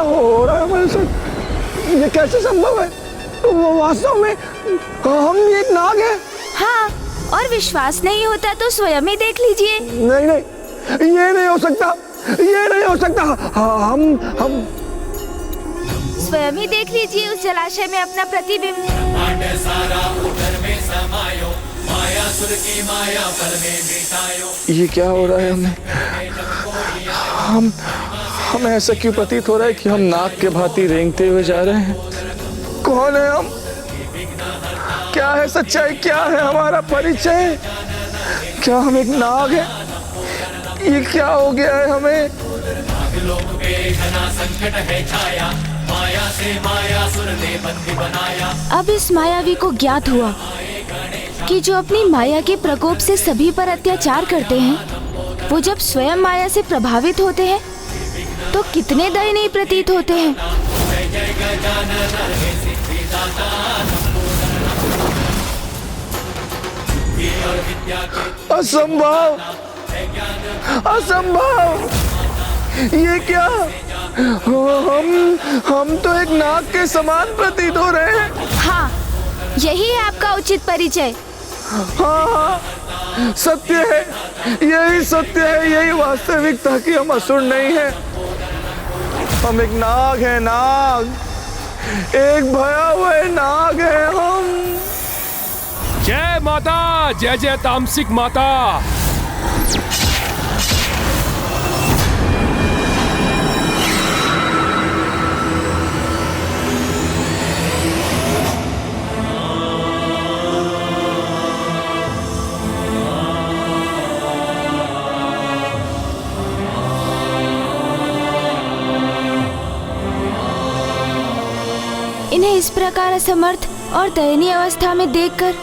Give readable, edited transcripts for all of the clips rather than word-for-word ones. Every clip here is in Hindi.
हो रहा है हमारे साथ? ये कैसे संभव है? वो वास्तव में हम एक नाग हैं। हाँ, और विश्वास नहीं होता तो स्वयं ही देख लीजिए। नहीं नहीं, ये नहीं हो सकता, ये नहीं हो सकता। हम स्वयं ही देख लीजिए उस जलाशय में अपना प्रतिबिंब। ये क्या हो रहा है हमें? हमें ऐसा क्यों प्रतीत हो रहा है कि हम नाग के भांति रेंगते हुए जा रहे हैं? कौन है हम? क्या है सच्चाई? क्या है हमारा परिचय? क्या हम एक नाग हैं? ये क्या हो गया है हमें? संकट है छाया, माया से मायासुर ने बंदी बनाया। अब इस मायावी को ज्ञात हुआ कि जो अपनी माया के प्रकोप से सभी पर अत्याचार करते हैं, वो जब स्वयं माया से प्रभावित होते हैं तो कितने दयनीय प्रतीत होते हैं। असंभव, असंभव! ये क्या? हम तो एक नाग के समान प्रतीत हो रहे हैं। हाँ, यही है आपका उचित परिचय। हाँ, सत्य है, यही सत्य है, यही वास्तविकता कि हम असुर नहीं हैं। हम एक नाग हैं, नाग, एक भयावह नाग है हम। जय माता, जय जय तामसिक माता। इन्हें इस प्रकार असमर्थ और दयनीय अवस्था में देखकर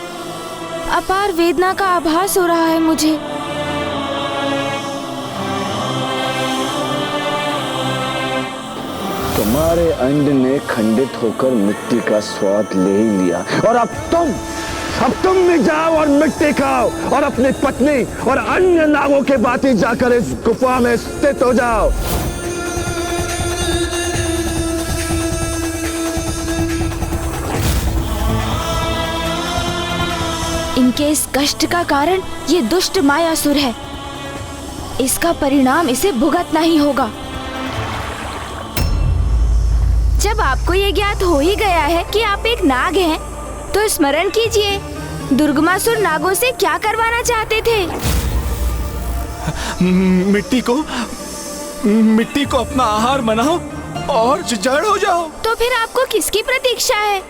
अपार वेदना का आभास हो रहा है मुझे। तुम्हारे अंड ने खंडित होकर मिट्टी का स्वाद ले ही लिया और अब तुम भी जाओ और मिट्टी खाओ और अपनी पत्नी और अन्य नागों के भांति जाकर इस गुफा में स्थित हो जाओ। इनके इस कष्ट का कारण ये दुष्ट मायासुर है। इसका परिणाम इसे भुगतना ही होगा। जब आपको ये ज्ञात हो ही गया है कि आप एक नाग हैं, तो स्मरण कीजिए दुर्गमासुर नागों से क्या करवाना चाहते थे। मिट्टी को अपना आहार बनाओ और जड़ हो जाओ। तो फिर आपको किसकी प्रतीक्षा है?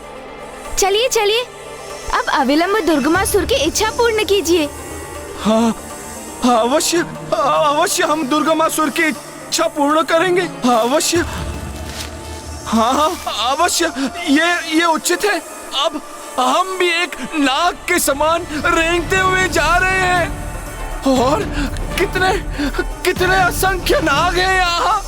चलिए चलिए, अब अविलंब दुर्गमासुर की इच्छा पूर्ण कीजिए। हाँ, अवश्य अवश्य हम दुर्गमासुर की इच्छा पूर्ण करेंगे। अवश्य, हाँ अवश्य, ये उचित है। अब हम भी एक नाग के समान रेंगते हुए जा रहे हैं और कितने असंख्य नाग हैं यहाँ।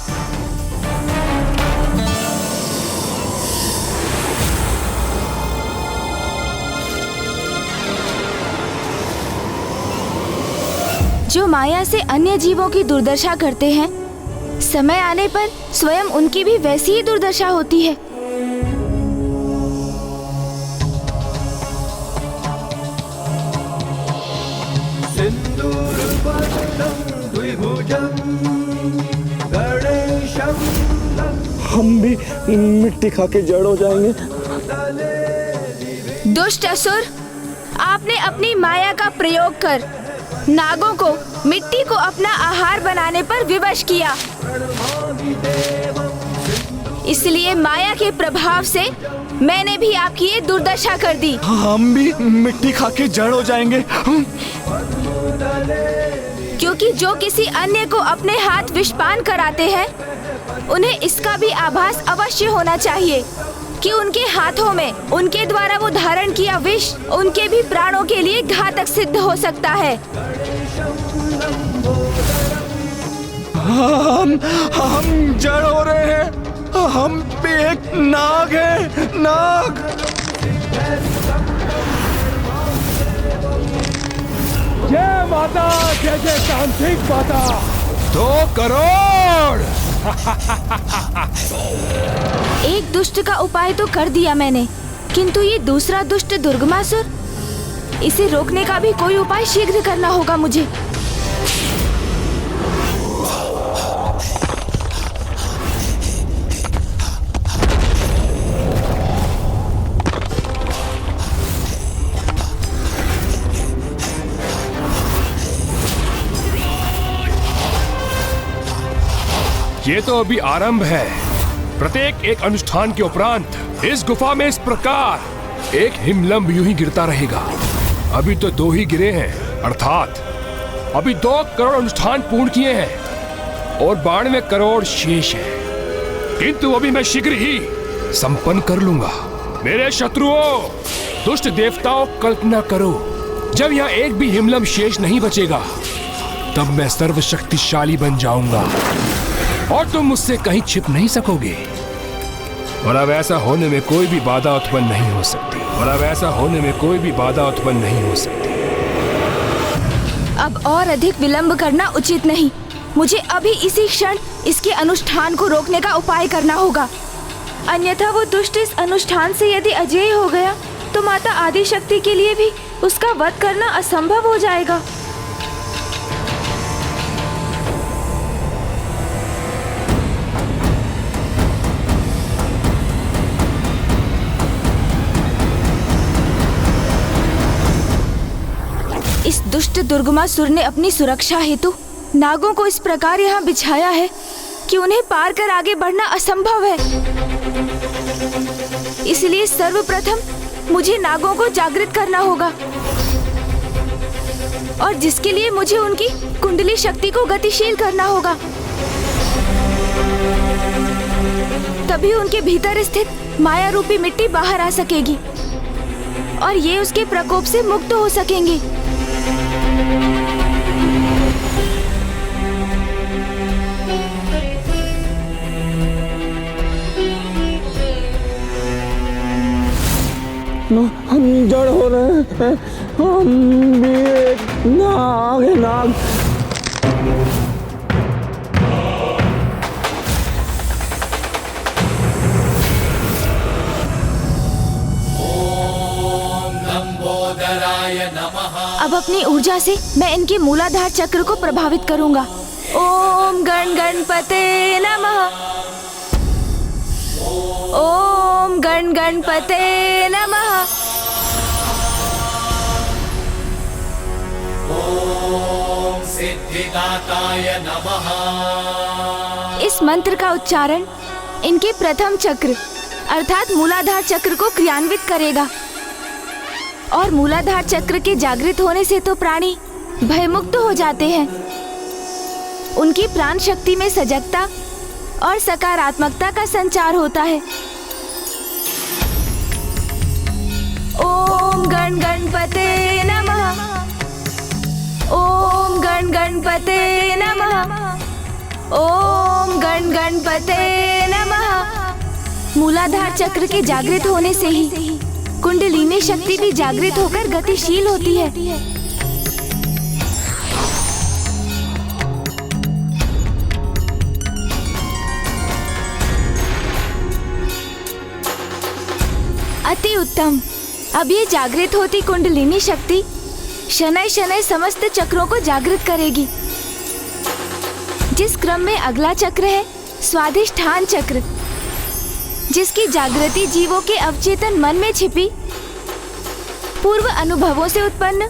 जो माया से अन्य जीवों की दुर्दशा करते हैं, समय आने पर स्वयं उनकी भी वैसी ही दुर्दशा होती है। हम भी मिट्टी खा के जड़ हो जाएंगे। दुष्ट असुर, आपने अपनी माया का प्रयोग कर नागों को मिट्टी को अपना आहार बनाने पर विवश किया। इसलिए माया के प्रभाव से मैंने भी आपकी ये दुर्दशा कर दी। हम भी मिट्टी खा के जड़ हो जाएंगे। क्योंकि जो किसी अन्य को अपने हाथ विषपान कराते हैं, उन्हें इसका भी आभास अवश्य होना चाहिए कि उनके हाथों में उनके द्वारा वो धारण किया विष उनके भी प्राणों के लिए घातक सिद्ध हो सकता है। हम जड़ हो रहे हैं। हम भी एक नाग हैं, नाग। जय माता, जय जय तांत्रिक माता। 2 करोड़ एक दुष्ट का उपाय तो कर दिया मैंने, किंतु ये दूसरा दुष्ट दुर्गमासुर, इसे रोकने का भी कोई उपाय शीघ्र करना होगा मुझे। ये तो अभी आरंभ है। प्रत्येक एक अनुष्ठान के उपरांत इस गुफा में इस प्रकार एक हिमलंब यूं ही गिरता रहेगा। अभी तो 2 ही गिरे हैं, अर्थात अभी 2 करोड़ अनुष्ठान पूर्ण किए हैं और 92 करोड़ शेष है, किंतु अभी मैं शीघ्र ही संपन्न कर लूंगा। मेरे शत्रुओं, दुष्ट देवताओं, कल्पना करो, जब यहाँ एक भी हिमलंब शेष नहीं बचेगा तब मैं सर्वशक्तिशाली बन जाऊंगा और तुम मुझसे कहीं छिप नहीं सकोगे। और अब ऐसा होने में कोई भी बाधा उत्पन्न नहीं हो सकती। अब और अधिक विलंब करना उचित नहीं। मुझे अभी इसी क्षण इसके अनुष्ठान को रोकने का उपाय करना होगा, अन्यथा वो दुष्ट इस अनुष्ठान से यदि अजेय हो गया तो माता आदिशक्ति के लिए भी उसका वध करना असंभव हो जाएगा। इस दुष्ट दुर्गमासुर ने अपनी सुरक्षा हेतु नागों को इस प्रकार यहाँ बिछाया है कि उन्हें पार कर आगे बढ़ना असंभव है। इसलिए सर्वप्रथम मुझे नागों को जागृत करना होगा, और जिसके लिए मुझे उनकी कुंडली शक्ति को गतिशील करना होगा। तभी उनके भीतर स्थित माया रूपी मिट्टी बाहर आ सकेगी और ये उसके प्रकोप से मुक्त हो सकेंगे। हम जड़ हो रहे हैं, हम भी एक नाग है, नाग। अब अपनी ऊर्जा से मैं इनके मूलाधार चक्र को प्रभावित करूंगा। ओम गण गणपते नमः। ओम गण गणपते नमः। ओम सिद्धिदाताय नमः। इस मंत्र का उच्चारण इनके प्रथम चक्र अर्थात मूलाधार चक्र को क्रियान्वित करेगा, और मूलाधार चक्र के जागृत होने से तो प्राणी भयमुक्त हो जाते हैं। उनकी प्राण शक्ति में सजगता और सकारात्मकता का संचार होता है। ओम गण गणपते नमः। ओम गण गणपते नमः। ओम गण गणपते नमः। मूलाधार चक्र के जागृत होने से ही कुंडलिनी शक्ति भी जागृत होकर गतिशील होती है। अति उत्तम। अब ये जागृत होती कुंडलिनी शक्ति शनैः शनैः समस्त चक्रों को जागृत करेगी। जिस क्रम में अगला चक्र है स्वाधिष्ठान चक्र, जिसकी जागृति जीवों के अवचेतन मन में छिपी पूर्व अनुभवों से उत्पन्न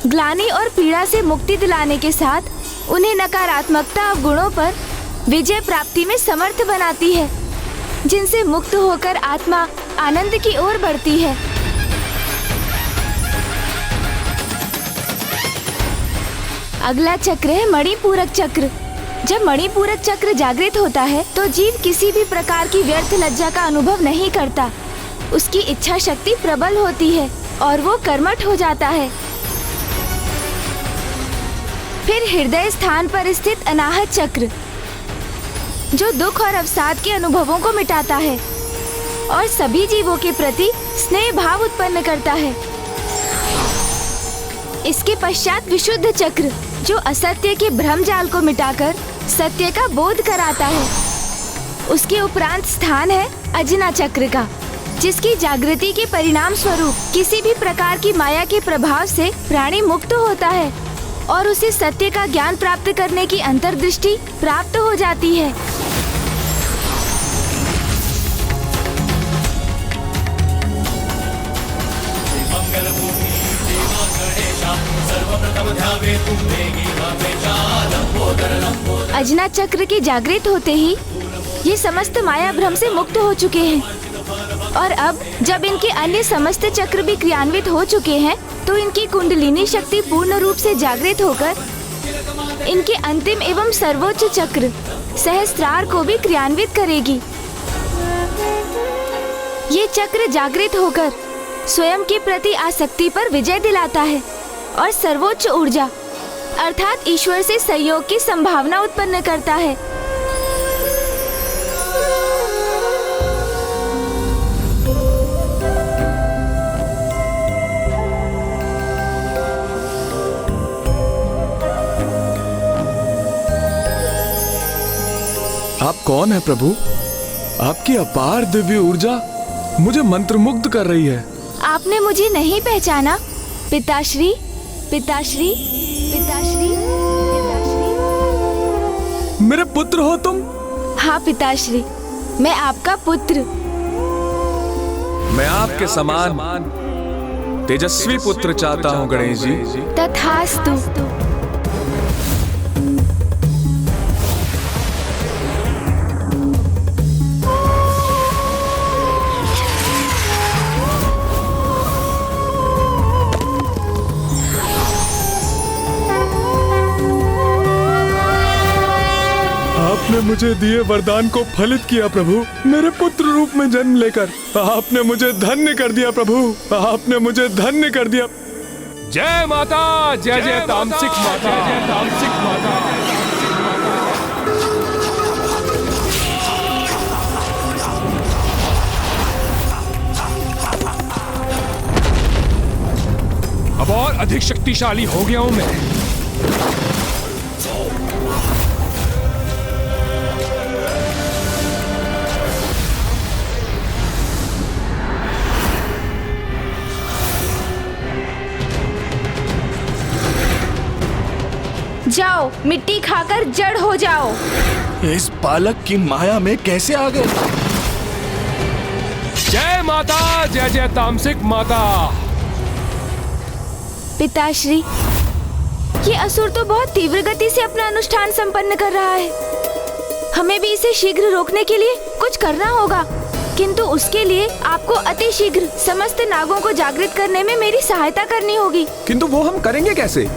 ग्लानि और पीड़ा से मुक्ति दिलाने के साथ उन्हें नकारात्मकता अवगुणों पर विजय प्राप्ति में समर्थ बनाती है, जिनसे मुक्त होकर आत्मा आनंद की ओर बढ़ती है। अगला चक्र है मणिपूरक चक्र। जब मणिपूरक चक्र जागृत होता है तो जीव किसी भी प्रकार की व्यर्थ लज्जा का अनुभव नहीं करता। उसकी इच्छा शक्ति प्रबल होती है और वो कर्मठ हो जाता है। फिर हृदय स्थान पर स्थित अनाहत चक्र, जो दुख और अवसाद के अनुभवों को मिटाता है और सभी जीवों के प्रति स्नेह भाव उत्पन्न करता है। इसके पश्चात विशुद्ध चक्र, जो असत्य के भ्रम जाल को मिटाकर सत्य का बोध कराता है। उसके उपरांत स्थान है अजना चक्र का, जिसकी जागृति के परिणाम स्वरूप किसी भी प्रकार की माया के प्रभाव से प्राणी मुक्त होता है और उसे सत्य का ज्ञान प्राप्त करने की अंतर्दृष्टि प्राप्त हो जाती है। अजना चक्र के जागृत होते ही ये समस्त माया भ्रम से मुक्त हो चुके हैं और अब जब इनके अन्य समस्त चक्र भी क्रियान्वित हो चुके हैं तो इनकी कुंडलिनी शक्ति पूर्ण रूप से जागृत होकर इनके अंतिम एवं सर्वोच्च चक्र सहस्त्रार को भी क्रियान्वित करेगी। ये चक्र जागृत होकर स्वयं के प्रति आसक्ति पर विजय दिलाता है और सर्वोच्च ऊर्जा अर्थात ईश्वर से सहयोग की संभावना उत्पन्न करता है। आप कौन है प्रभु? आपकी अपार दिव्य ऊर्जा मुझे मंत्रमुग्ध कर रही है। आपने मुझे नहीं पहचाना? पिताश्री, पिताश्री, पिताश्री, पिताश्री। मेरे पुत्र हो तुम? हाँ पिताश्री, मैं आपका पुत्र। मैं आपके समान तेजस्वी पुत्र चाहता हूँ गणेश जी। तथास्तु। आपने मुझे दिए वरदान को फलित किया प्रभु। मेरे पुत्र रूप में जन्म लेकर आपने मुझे धन्य कर दिया प्रभु। आपने मुझे धन्य कर दिया। जय माता, जय जय तामसिक माता, जय तामसिक माता। अब और अधिक शक्तिशाली हो गया हूं मैं। जाओ, मिट्टी खाकर जड़ हो जाओ। इस बालक की माया में कैसे आ गए? जय माता, जय जय तामसिक माता। पिताश्री, ये असुर तो बहुत तीव्र गति से अपना अनुष्ठान संपन्न कर रहा है। हमें भी इसे शीघ्र रोकने के लिए कुछ करना होगा, किंतु उसके लिए आपको अति शीघ्र समस्त नागों को जागृत करने में मेरी सहायता करनी होगी। किंतु वो हम करेंगे कैसे?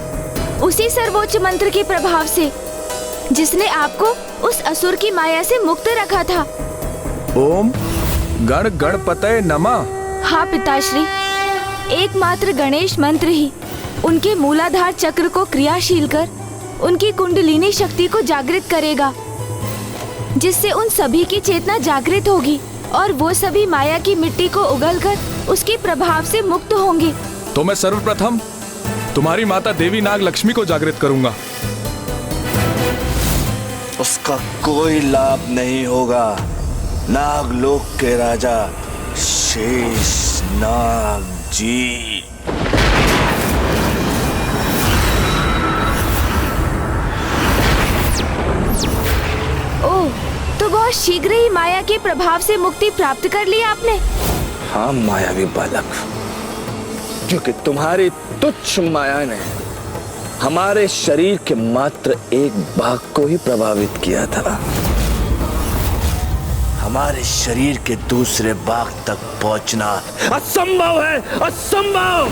उसी सर्वोच्च मंत्र के प्रभाव से जिसने आपको उस असुर की माया से मुक्त रखा था। ओम गण गणपतये नमः। हाँ पिताश्री, एकमात्र गणेश मंत्र ही उनके मूलाधार चक्र को क्रियाशील कर उनकी कुंडलिनी शक्ति को जागृत करेगा, जिससे उन सभी की चेतना जागृत होगी और वो सभी माया की मिट्टी को उगलकर उसके प्रभाव से मुक्त होंगे। तो मैं सर्वप्रथम तुम्हारी माता देवी नाग लक्ष्मी को जागृत करूंगा। उसका कोई लाभ नहीं होगा। नागलोक के राजा शेष नाग जी। ओह, तो बहुत शीघ्र ही माया के प्रभाव से मुक्ति प्राप्त कर ली आपने। हाँ मायावी बालक, क्योंकि तुम्हारी तुच्छ माया ने हमारे शरीर के मात्र एक भाग को ही प्रभावित किया था। हमारे शरीर के दूसरे भाग तक पहुंचना असंभव है, असंभव।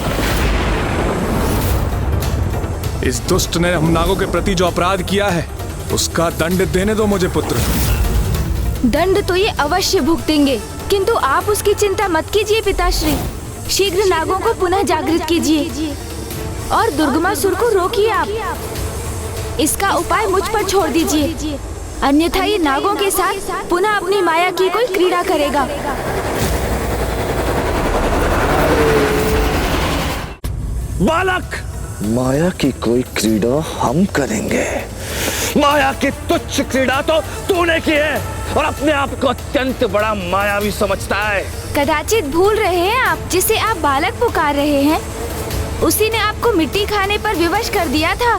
इस दुष्ट ने हम नागों के प्रति जो अपराध किया है उसका दंड देने दो मुझे पुत्र। दंड तो ये अवश्य भुगतेंगे, किंतु आप उसकी चिंता मत कीजिए पिताश्री। शीघ्र नागों को पुनः जागृत कीजिए और दुर्गमासुर को रोकिए आप। इसका उपाय मुझ पर छोड़ दीजिए, अन्यथा ये नागों के साथ पुनः अपनी माया की कोई क्रीड़ा करेगा। बालक, माया की कोई क्रीड़ा हम करेंगे। माया की तुच्छ क्रीड़ा तो तूने की है और अपने आप को अत्यंत बड़ा मायावी समझता है। कदाचित भूल रहे हैं आप, जिसे आप बालक पुकार रहे हैं उसी ने आपको मिट्टी खाने पर विवश कर दिया था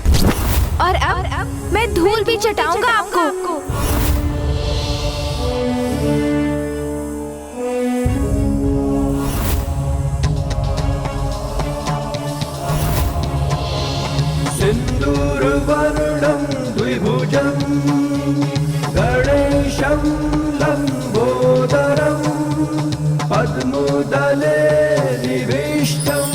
और अब मैं धूल भी चटाऊंगा आपको। सिन्दूरवर्णं द्विभुजं गणेशं लम्बोदरं पद्मदले निविष्टं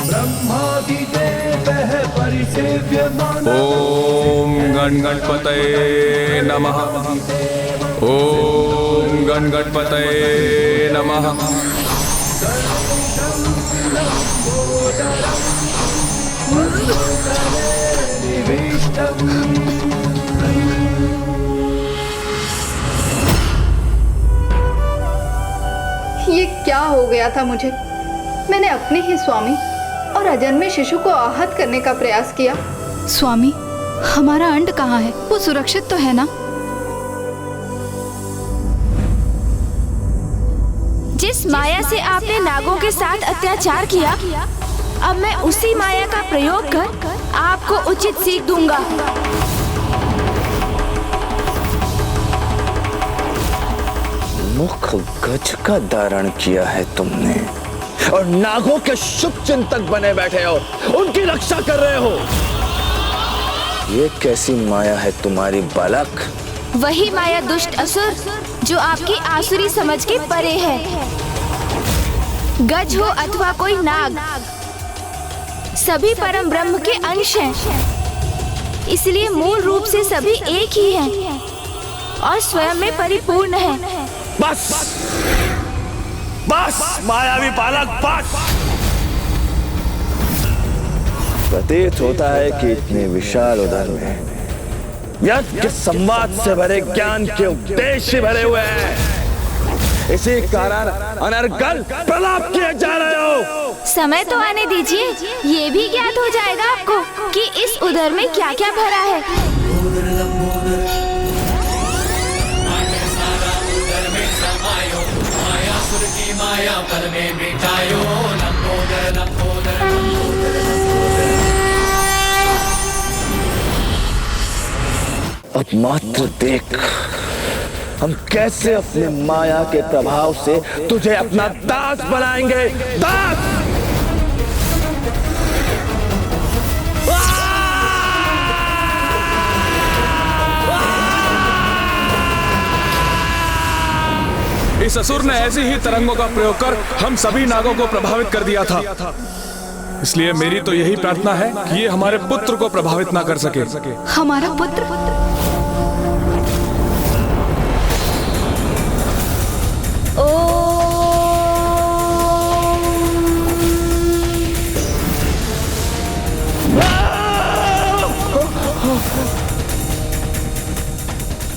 ब्रह्मादिदेवः परिसेव्यमानः। ओम गण गणपतये नमः। ओम गण गणपतये नमः। ये क्या हो गया था मुझे? मैंने अपने ही स्वामी और अजन्मे शिशु को आहत करने का प्रयास किया। स्वामी, हमारा अंड कहाँ है? वो सुरक्षित तो है ना? जिस माया से आपने नागों के साथ अत्याचार किया, अब मैं उसी माया का प्रयोग कर आपको उचित सीख दूंगा। मुख गज का धारण किया है तुमने और नागों के शुभ चिंतक बने बैठे हो, उनकी रक्षा कर रहे हो। ये कैसी माया है तुम्हारी बालक? वही माया दुष्ट असुर जो आपकी आसुरी समझ के परे है। गज हो अथवा कोई नाग, सभी परम ब्रह्म के अंश हैं। इसलिए मूल रूप से सभी एक ही हैं और स्वयं में परिपूर्ण हैं। बस बस मायावी बालक, बस। प्रतीत होता है कि इतने विशाल उदर में यज्ञ संवाद से भरे ज्ञान के उपदेश ही भरे हुए हैं। इसी कारण अनर्गल प्रलाप किए जा रहे हो। समय तो आने दीजिए, ये भी ज्ञात हो जाएगा आपको कि इस उदर में क्या क्या भरा है। मायासुर की माया पल में मिटायो। लंबोदर लंबोदर अब मात्र देख हम कैसे अपने माया के प्रभाव से तुझे अपना दास बनाएंगे। दास! इस असुर ने ऐसी ही तरंगों का प्रयोग कर हम सभी नागों को प्रभावित कर दिया था। इसलिए मेरी तो यही प्रार्थना है कि ये हमारे पुत्र को प्रभावित ना कर सके। हमारा पुत्र?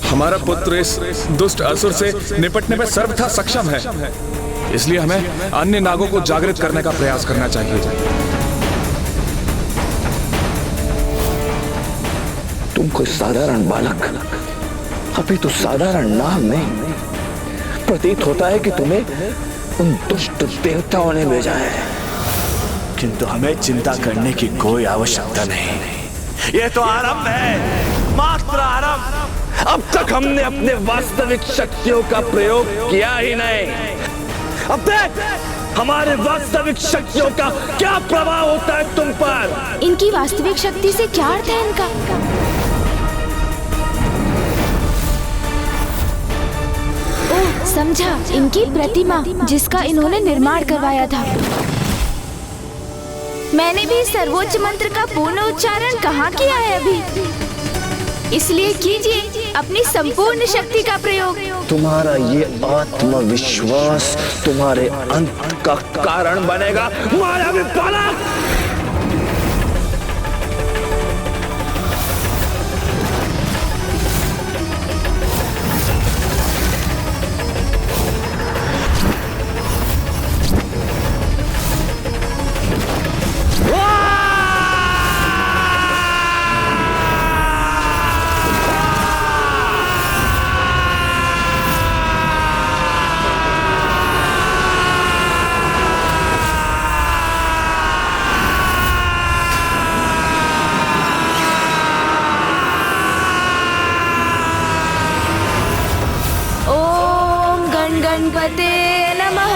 हमारा पुत्र इस दुष्ट असुर से निपटने में सर्वथा सक्षम है, इसलिए हमें अन्य नागों को जागृत करने का प्रयास करना चाहिए। तुम कोई साधारण बालक, अभी तो साधारण नाग नहीं, प्रतीत होता है कि तुम्हें उन दुष्ट देवताओं ने भेजा है। किंतु हमें चिंता करने की कोई आवश्यकता नहीं। ये तो आरंभ है, मात्र आरंभ। अब तक हमने अपने वास्तविक शक्तियों का प्रयोग किया ही नहीं। अब देख हमारे वास्तविक शक्तियों का क्या प्रभाव होता है तुम पर। इनकी वास्तविक शक्ति से क्या अर्थ है इनका? ओह, समझा, इनकी प्रतिमा जिसका इन्होंने निर्माण करवाया था। मैंने भी सर्वोच्च मंत्र का पूर्ण उच्चारण कहाँ किया है अभी, इसलिए कीजिए अपनी संपूर्ण शक्ति का प्रयोग। तुम्हारा ये आत्मविश्वास तुम्हारे अंत का कारण बनेगा मायावी बालक। गणपते नमः।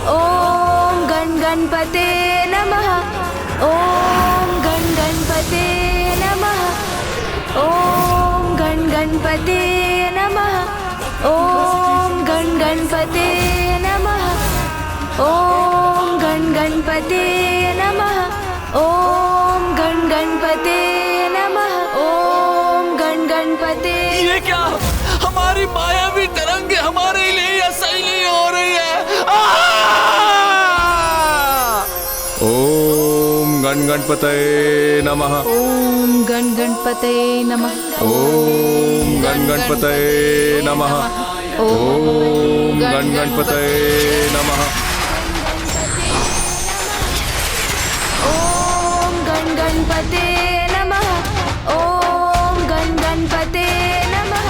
ओम गणपते नमः। ओम गणपते नमः। ओम गणपते नमः। ओम गणपते नमः। ओम गणपते नमः। ओम गणपते नमः। ओम गणपते। ये क्या, हमारी मायावी तरंगे हमारे लिए असह्य नहीं हो रही है। ओम गणपतये नमः। ओम गणपते नमः। ओम गणपतये नमः। ओम गणपतये नमः। ओम गणपते नमः। ओम गणपते नमः।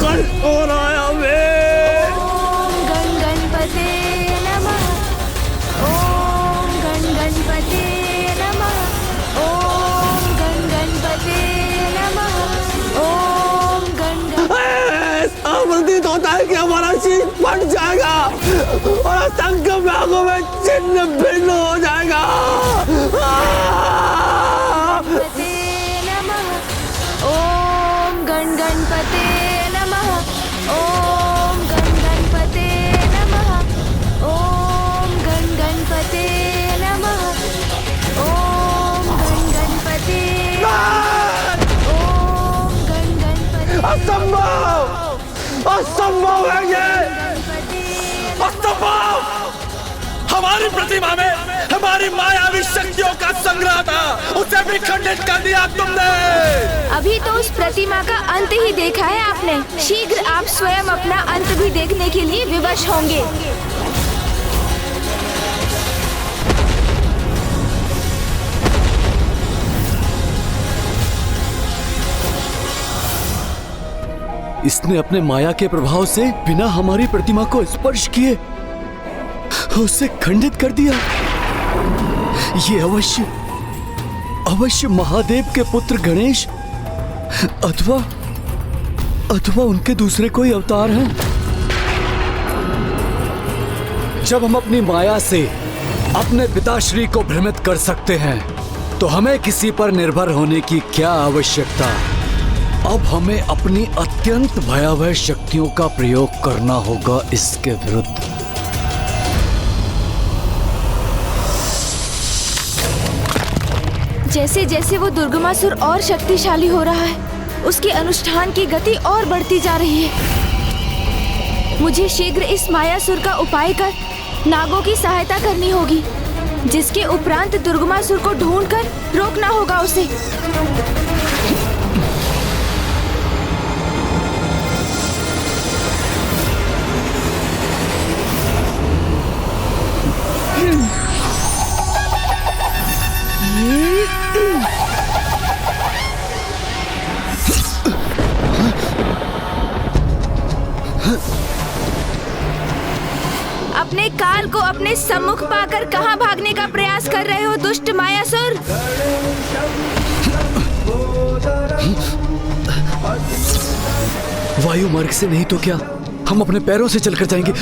कल हो रहा है ओम गणपते नमः। ओम गणपते नमः। ओम गणपते नमः। ओम ऐसा प्रतीत होता है कि हमारा शीश फट जाएगा और संग भागों में छिन्न भिन्न हो जाएगा। गणपते नमः। ओम गणपते नमः। ओम गणपते नमः। ओम गणपते नमः। ओम गणपते। ओम गणपते। असंभव, असंभव है ये, असंभव। हमारी प्रतिमा में हमारी मायावी शक्तियों का संग्रह था, उसे भी खंडित कर दिया तुमने। अभी तो उस प्रतिमा का अंत ही देखा है आपने। शीघ्र आप स्वयं अपना अंत भी देखने के लिए विवश होंगे। इसने अपने माया के प्रभाव से बिना हमारी प्रतिमा को स्पर्श किए उसे खंडित कर दिया। ये अवश्य महादेव के पुत्र गणेश अथवा उनके दूसरे कोई अवतार हैं। जब हम अपनी माया से अपने पिताश्री को भ्रमित कर सकते हैं तो हमें किसी पर निर्भर होने की क्या आवश्यकता। अब हमें अपनी अत्यंत भयावह शक्तियों का प्रयोग करना होगा इसके विरुद्ध। जैसे जैसे वो दुर्गमासुर और शक्तिशाली हो रहा है, उसके अनुष्ठान की गति और बढ़ती जा रही है। मुझे शीघ्र इस मायासुर का उपाय कर नागों की सहायता करनी होगी, जिसके उपरांत दुर्गमासुर को ढूंढकर रोकना होगा उसे। अपने काल को अपने सम्मुख पाकर कहां भागने का प्रयास कर रहे हो दुष्ट मायासुर? वायु मार्ग से नहीं तो क्या हम अपने पैरों से चलकर जाएंगे।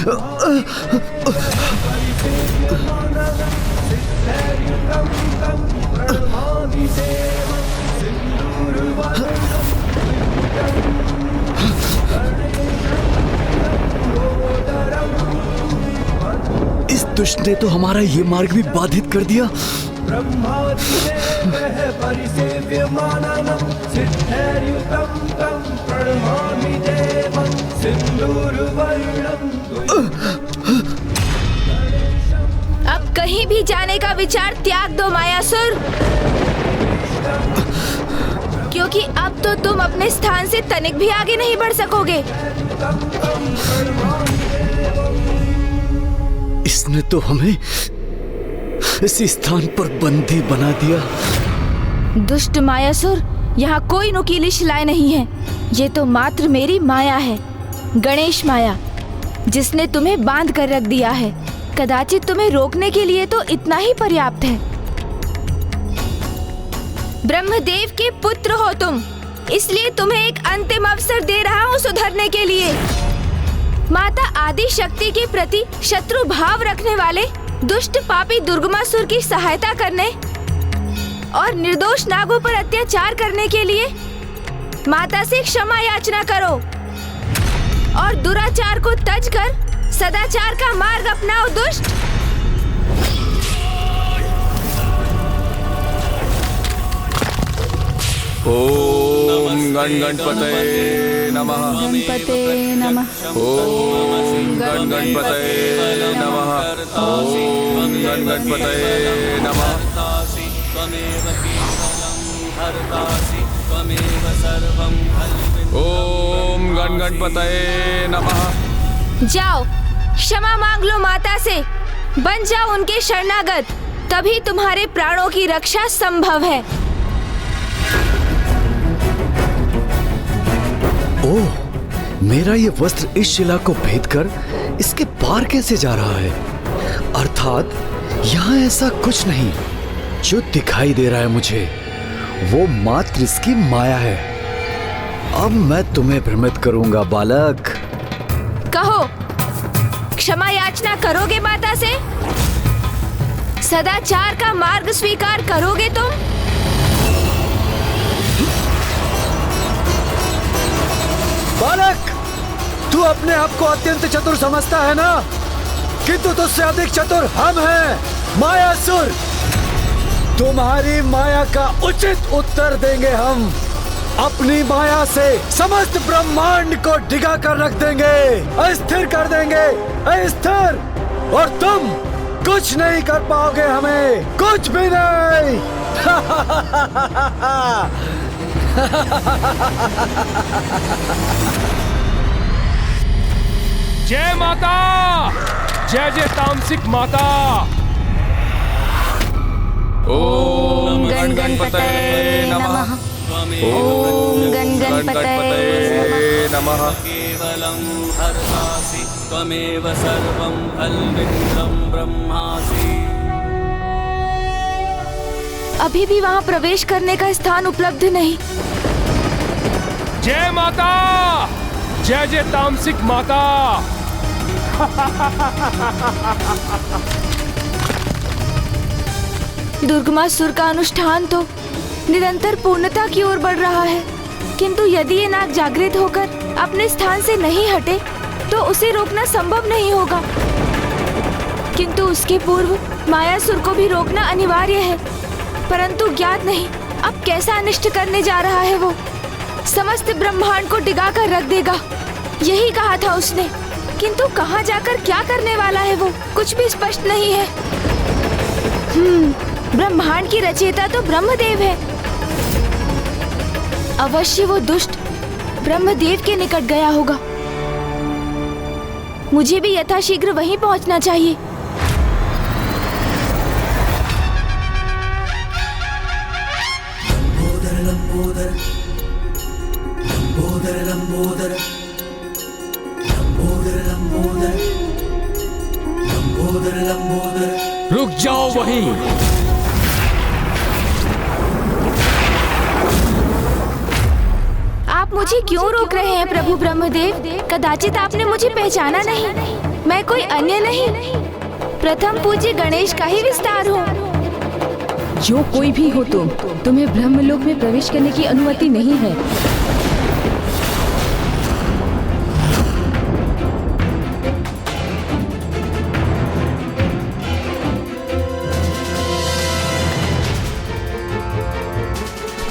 इस दुष्ट ने तो हमारा ये मार्ग भी बाधित कर दिया। अब कहीं भी जाने का विचार त्याग दो मायासुर, क्योंकि अब तो तुम अपने स्थान से तनिक भी आगे नहीं बढ़ सकोगे। इसने तो हमें इसी स्थान पर बंदी बना दिया। दुष्ट मायासुर, यहाँ कोई नुकीली शिलाएं नहीं है। ये तो मात्र मेरी माया है, गणेश माया, जिसने तुम्हें बांध कर रख दिया है। कदाचित तुम्हें रोकने के लिए तो इतना ही पर्याप्त है। ब्रह्मदेव के पुत्र हो तुम, इसलिए तुम्हें एक अंतिम अवसर दे रहा हूँ सुधरने के लिए। माता आदि शक्ति के प्रति शत्रु भाव रखने वाले दुष्ट पापी दुर्गमासुर की सहायता करने और निर्दोष नागों पर अत्याचार करने के लिए माता से क्षमा याचना करो और दुराचार को तज कर सदाचार का मार्ग अपनाओ दुष्ट। ओम गणपतये नमः। गणपते नमः। ओम गणपतये नमः। ओम गणपतये नमः। ओम गणपतये नमः। जाओ क्षमा मांग लो माता से, बन जाओ उनके शरणागत, तभी तुम्हारे प्राणों की रक्षा संभव है। ओह, मेरा ये वस्त्र इस शिला को भेदकर इसके पार कैसे जा रहा है? अर्थात यहाँ ऐसा कुछ नहीं। जो दिखाई दे रहा है मुझे वो मात्र इसकी माया है। अब मैं तुम्हें भ्रमित करूंगा बालक। कहो, क्षमा याचना करोगे माता से? सदाचार का मार्ग स्वीकार करोगे तुम? बालक, तू अपने आप को अत्यंत चतुर समझता है ना? किंतु तुझसे अधिक चतुर हम हैं, मायासुर। तुम्हारी माया का उचित उत्तर देंगे हम। अपनी माया से समस्त ब्रह्मांड को डिगा कर रख देंगे, अस्थिर कर देंगे, अस्थिर। और तुम कुछ नहीं कर पाओगे हमें, कुछ भी नहीं। जय माता, जय जय तामसिक माता। ओम गणपतये नमः। ओम गणपतये नमः। केवलं हरसासि त्वमेव सर्वं फलविन्द्रं ब्रह्मासि। अभी भी वहाँ प्रवेश करने का स्थान उपलब्ध नहीं। जय माता, जय जय तामसिक माता। दुर्गमासुर का अनुष्ठान तो निरंतर पूर्णता की ओर बढ़ रहा है, किंतु यदि ये नाग जागृत होकर अपने स्थान से नहीं हटे तो उसे रोकना संभव नहीं होगा। किंतु उसके पूर्व मायासुर को भी रोकना अनिवार्य है, परंतु ज्ञात नहीं अब कैसा अनिष्ट करने जा रहा है। वो समस्त ब्रह्मांड को डिगा कर रख देगा, यही कहा था उसने। किंतु कहाँ जाकर क्या करने वाला है वो कुछ भी स्पष्ट नहीं है। ब्रह्मांड की रचयिता तो ब्रह्मदेव है। अवश्य वो दुष्ट ब्रह्मदेव के निकट गया होगा। मुझे भी यथाशीघ्र वहीं पहुंचना चाहिए। लंबोदर लंबोदर लंबोदर लंबोदर लंबोदर लंबोदर लंबोदर। रुक जाओ वहीं। आप मुझे क्यों रोक रहे हैं प्रभु ब्रह्मदेव? कदाचित आपने मुझे पहचाना नहीं। मैं कोई अन्य नहीं, प्रथम पूज्य गणेश का ही विस्तार हूँ। जो कोई भी हो तुम, तुम्हें ब्रह्मलोक में प्रवेश करने की अनुमति नहीं है।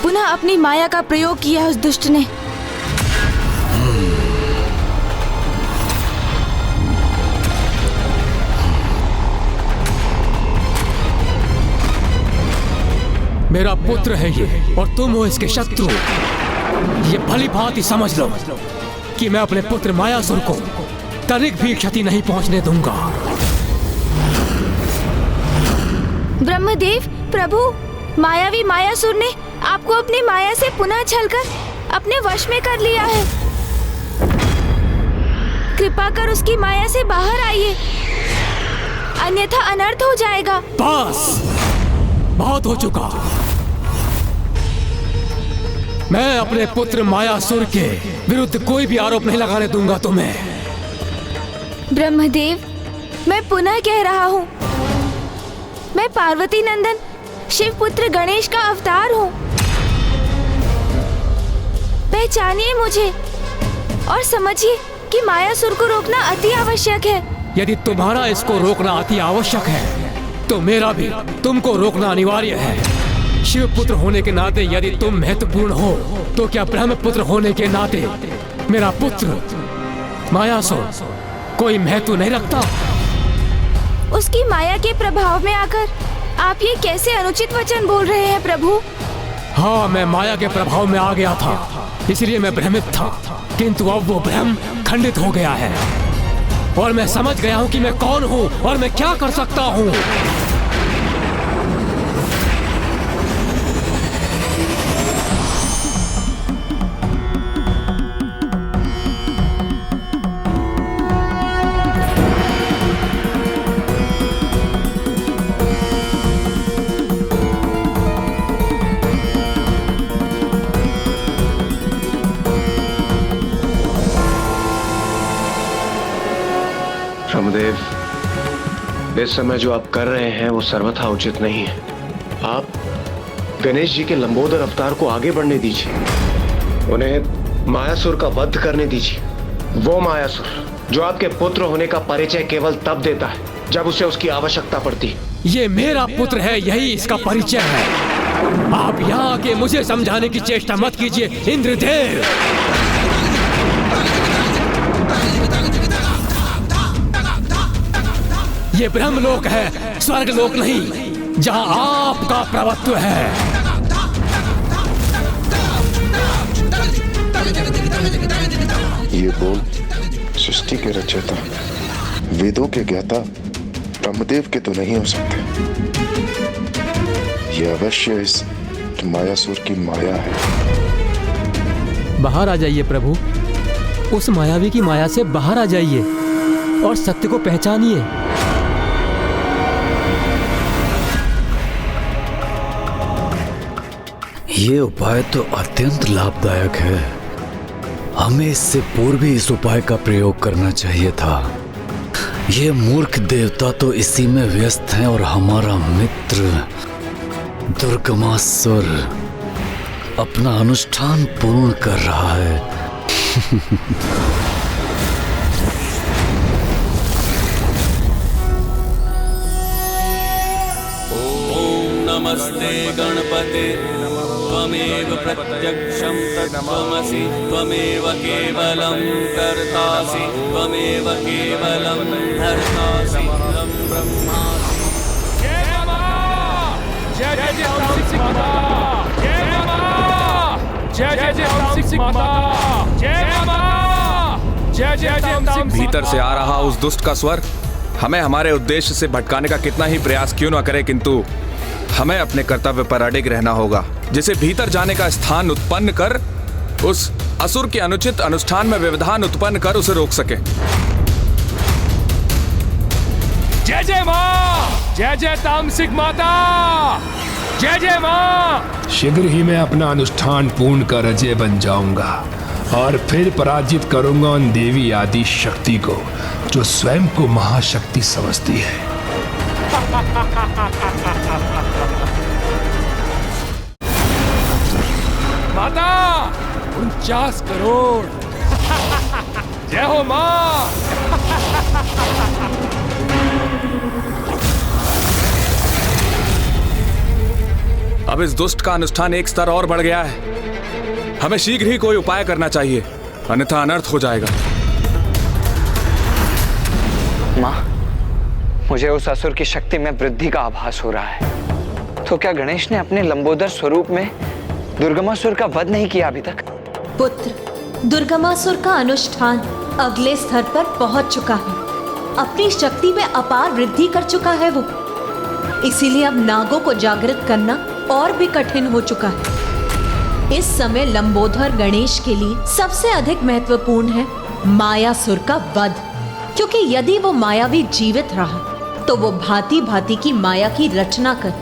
पुनः अपनी माया का प्रयोग किया उस दुष्ट ने। मेरा पुत्र है ये और तुम हो इसके शत्रु। ये भली भांति समझ लो कि मैं अपने पुत्र मायासुर को तनिक भी क्षति नहीं पहुंचने दूंगा। ब्रह्मदेव प्रभु, मायावी मायासुर ने आपको अपनी माया से पुनः छलकर अपने वश में कर लिया है। कृपा कर उसकी माया से बाहर आइए, अन्यथा अनर्थ हो जाएगा। बस, बहुत हो चुका। मैं अपने पुत्र मायासुर के विरुद्ध कोई भी आरोप नहीं लगाने दूंगा तुम्हें। ब्रह्मदेव, मैं पुनः कह रहा हूँ, मैं पार्वती नंदन शिव पुत्र गणेश का अवतार हूँ। पहचानिए मुझे और समझिए कि मायासुर को रोकना अति आवश्यक है। यदि तुम्हारा इसको रोकना अति आवश्यक है तो मेरा भी तुमको रोकना अनिवार्य है। शिव पुत्र होने के नाते यदि तुम महत्वपूर्ण हो तो क्या ब्रह्म पुत्र होने के नाते मेरा पुत्र मायासुर कोई महत्व नहीं रखता? उसकी माया के प्रभाव में आकर आप ये कैसे अनुचित वचन बोल रहे हैं प्रभु? हाँ, मैं माया के प्रभाव में आ गया था, इसलिए मैं भ्रमित था, किंतु अब वो भ्रम खंडित हो गया है और मैं समझ गया हूँ कि मैं कौन हूँ और मैं क्या कर सकता हूँ। ब्रह्मदेव, इस समय जो आप कर रहे हैं वो सर्वथा उचित नहीं है। आप गणेश जी के लंबोदर अवतार को आगे बढ़ने दीजिए, उन्हें मायासुर का वध करने दीजिए। वो मायासुर जो आपके पुत्र होने का परिचय केवल तब देता है जब उसे उसकी आवश्यकता पड़ती है। ये मेरा पुत्र है, यही इसका परिचय है। आप यहाँ आके मुझे समझाने की चेष्टा मत कीजिए इंद्रदेव। ये ब्रह्मलोक है, स्वर्गलोक नहीं, जहाँ आपका प्रभुत्व है। ये बोल सृष्टि के रचयिता, वेदों के ज्ञाता ब्रह्मदेव के तो नहीं हो सकते। ये अवश्य इस मायासुर की माया है। बाहर आ जाइए प्रभु, उस मायावी की माया से बाहर आ जाइए और सत्य को पहचानिए। ये उपाय तो अत्यंत लाभदायक है। हमें इससे पूर्व भी इस उपाय का प्रयोग करना चाहिए था। ये मूर्ख देवता तो इसी में व्यस्त हैं और हमारा मित्र दुर्गमासुर अपना अनुष्ठान पूर्ण कर रहा है। नमस्ते गणपते त्वमेव प्रत्यक्षं तत्त्वमसि त्वमेव केवलं कर्तासि त्वमेव केवलं धर्तासि ब्रह्मासि। जय मां! जय जय जय तामसिक माता! जय मां! जय जय जय तामसिक माता! जय मां! जय जय तामसिक। भीतर से आ रहा उस दुष्ट का स्वर हमें हमारे उद्देश्य से भटकाने का कितना ही प्रयास क्यों न करे, किंतु हमें अपने कर्तव्य पर अडिग रहना होगा, जिसे भीतर जाने का स्थान उत्पन्न कर उस असुर के अनुचित अनुष्ठान में व्यवधान उत्पन्न कर उसे रोक सके। जय जय मां! जय जय तामसिक माता! जय जय मां! शीघ्र ही मैं अपना अनुष्ठान पूर्ण कर अजय बन जाऊंगा और फिर पराजित करूंगा उन देवी आदि शक्ति को जो स्वयं को महाशक्ति समझती है। माता 49 करोड़। जय हो मां। अब इस दुष्ट का अनुष्ठान एक स्तर और बढ़ गया है। हमें शीघ्र ही कोई उपाय करना चाहिए, अन्यथा अनर्थ हो जाएगा। माँ, मुझे उस असुर की शक्ति में वृद्धि का आभास हो रहा है। तो क्या गणेश ने अपने लंबोदर स्वरूप में दुर्गमासुर का वध नहीं किया अभी तक? पुत्र, दुर्गमासुर का अनुष्ठान अगले स्तर पर पहुंच चुका है। अपनी शक्ति में अपार वृद्धि कर चुका है वो। इसीलिए अब नागों को जागृत करना और भी कठिन हो चुका है। इस समय लंबोदर गणेश के लिए सबसे अधिक महत्वपूर्ण है मायासुर का वध, क्योंकि यदि वो मायावी जीवित रहा तो वो भांति भांति की माया की रचना कर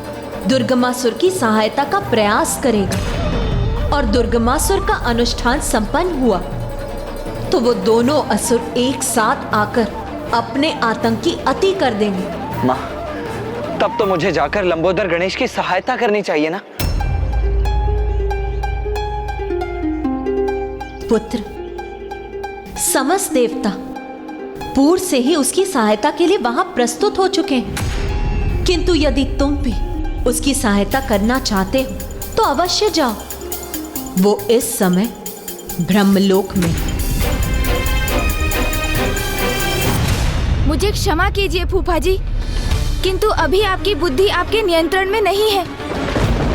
दुर्गमासुर की सहायता का प्रयास करेगा। और दुर्गमासुर का अनुष्ठान संपन्न हुआ तो वो दोनों असुर एक साथ आकर अपने आतंक की अति कर देंगे। माँ, तब तो मुझे जाकर लंबोदर गणेश की सहायता करनी चाहिए ना। पुत्र, समस्त देवता पूर्व से ही उसकी सहायता के लिए वहां प्रस्तुत हो चुके हैं, किंतु यदि तुम भी उसकी सहायता करना चाहते हो तो अवश्य जाओ। वो इस समय ब्रह्मलोक में। मुझे क्षमा कीजिए फूफा जी, किंतु अभी आपकी बुद्धि आपके नियंत्रण में नहीं है।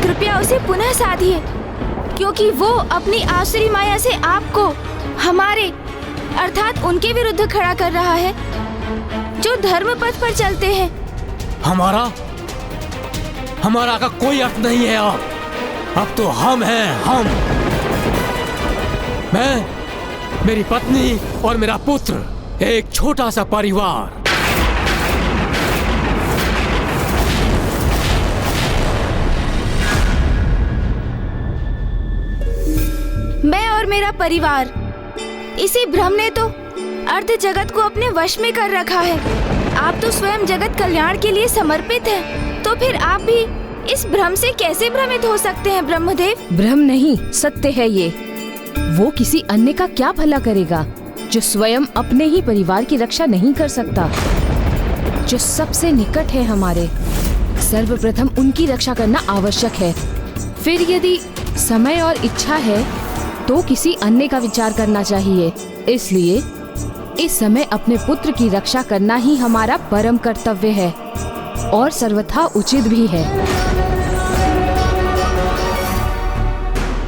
कृपया उसे पुनः साधिए, क्योंकि वो अपनी आसुरी माया से आपको हमारे अर्थात उनके विरुद्ध खड़ा कर रहा है जो धर्म पथ पर चलते हैं। हमारा का कोई अर्थ नहीं है। अब तो हम हैं, हम, मैं, मेरी पत्नी और मेरा पुत्र, एक छोटा सा परिवार। मैं और मेरा परिवार, इसी भ्रम ने तो अर्ध जगत को अपने वश में कर रखा है। आप तो स्वयं जगत कल्याण के लिए समर्पित हैं, तो फिर आप भी इस भ्रम से कैसे भ्रमित हो सकते हैं ब्रह्मदेव? भ्रम नहीं, सत्य है ये। वो किसी अन्य का क्या भला करेगा जो स्वयं अपने ही परिवार की रक्षा नहीं कर सकता। जो सबसे निकट है हमारे, सर्वप्रथम उनकी रक्षा करना आवश्यक है। फिर यदि समय और इच्छा है तो किसी अन्य का विचार करना चाहिए। इसलिए इस समय अपने पुत्र की रक्षा करना ही हमारा परम कर्तव्य है और सर्वथा उचित भी है।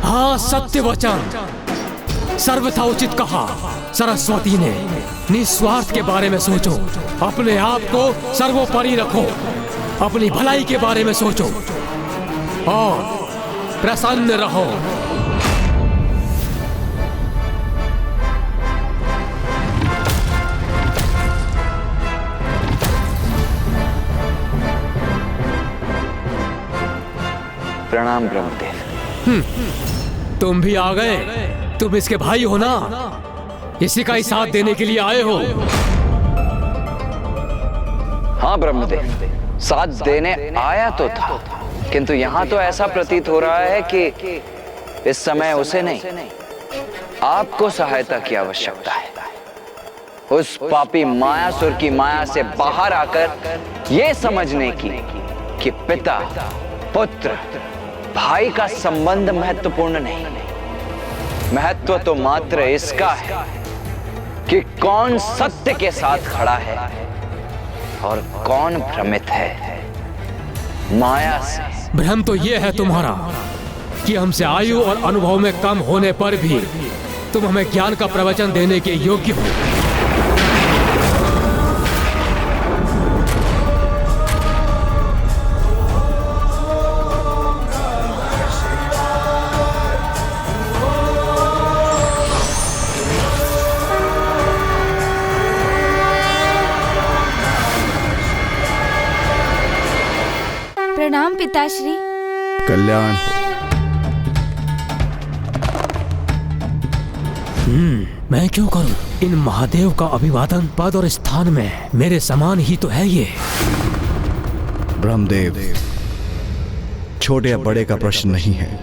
हाँ, सत्य वचन, सर्वथा उचित कहा। सरस्वती ने निस्वार्थ के बारे में सोचो, अपने आप को सर्वोपरि रखो, अपनी भलाई के बारे में सोचो और प्रसन्न रहो। प्रणाम ब्रह्मदेव। तुम भी आ गए। तुम इसके भाई हो ना, इसी का ही साथ देने के लिए आए हो। हाँ ब्रह्मदेव, साथ देने आया तो था, किंतु यहाँ तो ऐसा प्रतीत हो रहा है कि इस समय उसे नहीं, आपको सहायता की आवश्यकता है। उस पापी मायासुर की माया से बाहर आकर ये समझने की कि पिता पुत्र भाई का संबंध महत्वपूर्ण नहीं, महत्व तो मात्र इसका है कि कौन सत्य के साथ खड़ा है और कौन भ्रमित है माया से। भ्रम तो ये है तुम्हारा कि हमसे आयु और अनुभव में कम होने पर भी तुम हमें ज्ञान का प्रवचन देने के योग्य हो। प्रणाम पिताश्री। कल्याण हो। मैं क्यों करूं? इन महादेव का अभिवादन पद और स्थान में मेरे समान ही तो है ये। ब्रह्मदेव, छोटे या बड़े का प्रश्न नहीं है।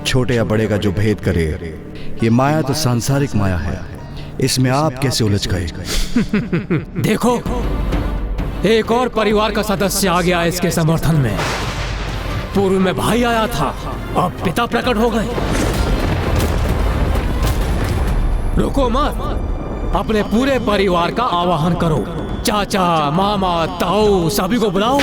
छोटे या बड़े का जो भेद करे, ये माया तो सांसारिक माया है, इसमें आप कैसे उलझ गए? देखो, एक और परिवार का सदस्य आ गया इसके समर्थन में। पूर्व में भाई आया था, अब पिता प्रकट हो गए। रुको मत, अपने पूरे परिवार का आवाहन करो। चाचा, मामा, ताऊ सभी को बुलाओ।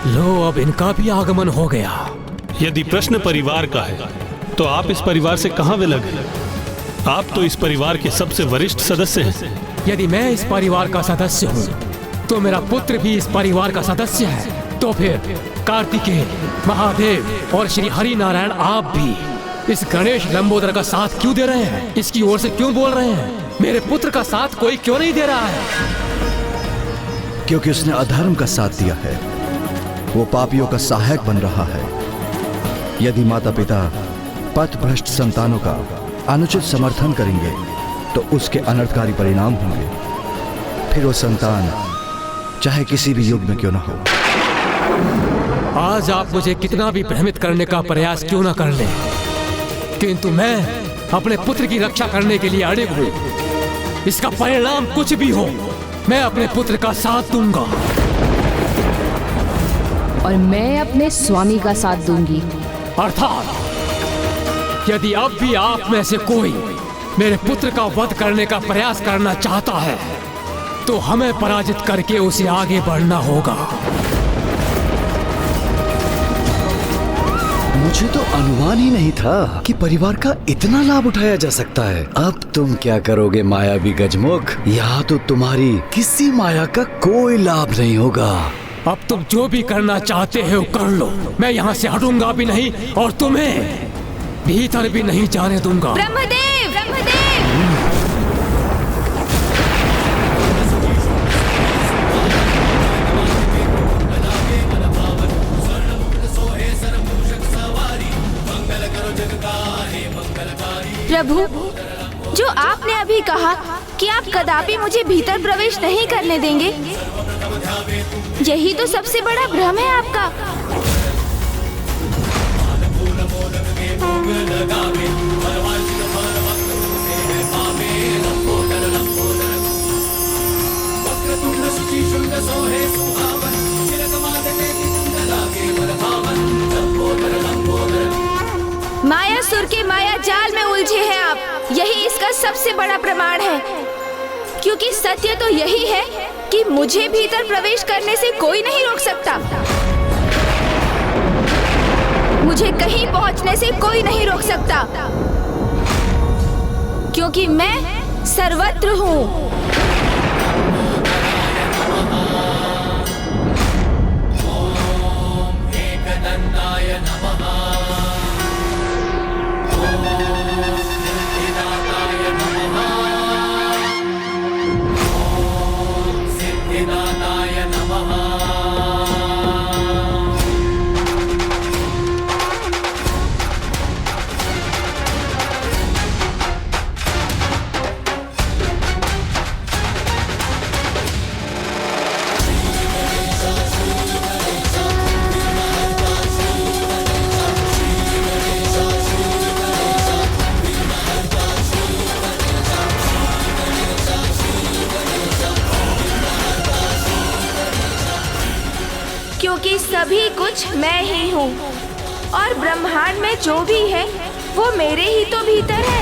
लो, अब इनका भी आगमन हो गया। यदि प्रश्न परिवार का है तो आप इस परिवार से कहां विलग हैं? आप तो इस परिवार के सबसे वरिष्ठ सदस्य हैं। यदि मैं इस परिवार का सदस्य हूँ तो मेरा पुत्र भी इस परिवार का सदस्य है। तो फिर कार्तिकेय, महादेव और श्री हरि नारायण आप भी इस गणेश लंबोदर का साथ क्यों दे रहे हैं? इसकी ओर से क्यों बोल रहे हैं? मेरे पुत्र का साथ कोई क्यों नहीं दे रहा है? क्योंकि उसने अधर्म का साथ दिया है। वो पापियों का सहायक बन रहा है। यदि माता पिता पथभ्रष्ट संतानों का अनुचित समर्थन करेंगे तो उसके अनर्थकारी परिणाम होंगे। फिर वो संतान चाहे किसी भी युग में क्यों ना हो। आज आप मुझे कितना भी भ्रमित करने का प्रयास क्यों ना कर ले, किंतु मैं अपने पुत्र की रक्षा करने के लिए अड़िग हूं। इसका परिणाम कुछ भी हो, मैं अपने पुत्र का साथ दूंगा। और मैं अपने स्वामी का साथ दूंगी। अर्थात यदि अब भी आप में से कोई मेरे पुत्र का वध करने का प्रयास करना चाहता है तो हमें पराजित करके उसे आगे बढ़ना होगा। मुझे तो अनुमान ही नहीं था कि परिवार का इतना लाभ उठाया जा सकता है। अब तुम क्या करोगे मायावी गजमुख? यहाँ तो तुम्हारी किसी माया का कोई लाभ नहीं होगा। अब तुम जो भी करना चाहते हो कर लो, मैं यहाँ से हटूंगा भी नहीं और तुम्हें भीतर भी नहीं जाने दूंगा। ब्रह्मदेव, ब्रह्मदेव! प्रभु, जो आपने अभी कहा कि आप कदापि मुझे भीतर प्रवेश नहीं करने देंगे, यही तो सबसे बड़ा भ्रम है आपका। मायासुर के माया जाल में उलझे हैं आप, यही इसका सबसे बड़ा प्रमाण है। क्योंकि सत्य तो यही है कि मुझे भीतर प्रवेश करने से कोई नहीं रोक सकता। मुझे कहीं पहुंचने से कोई नहीं रोक सकता, क्योंकि मैं सर्वत्र हूँ। क्योंकि सभी कुछ मैं ही हूँ और ब्रह्मांड में जो भी है वो मेरे ही तो भीतर है।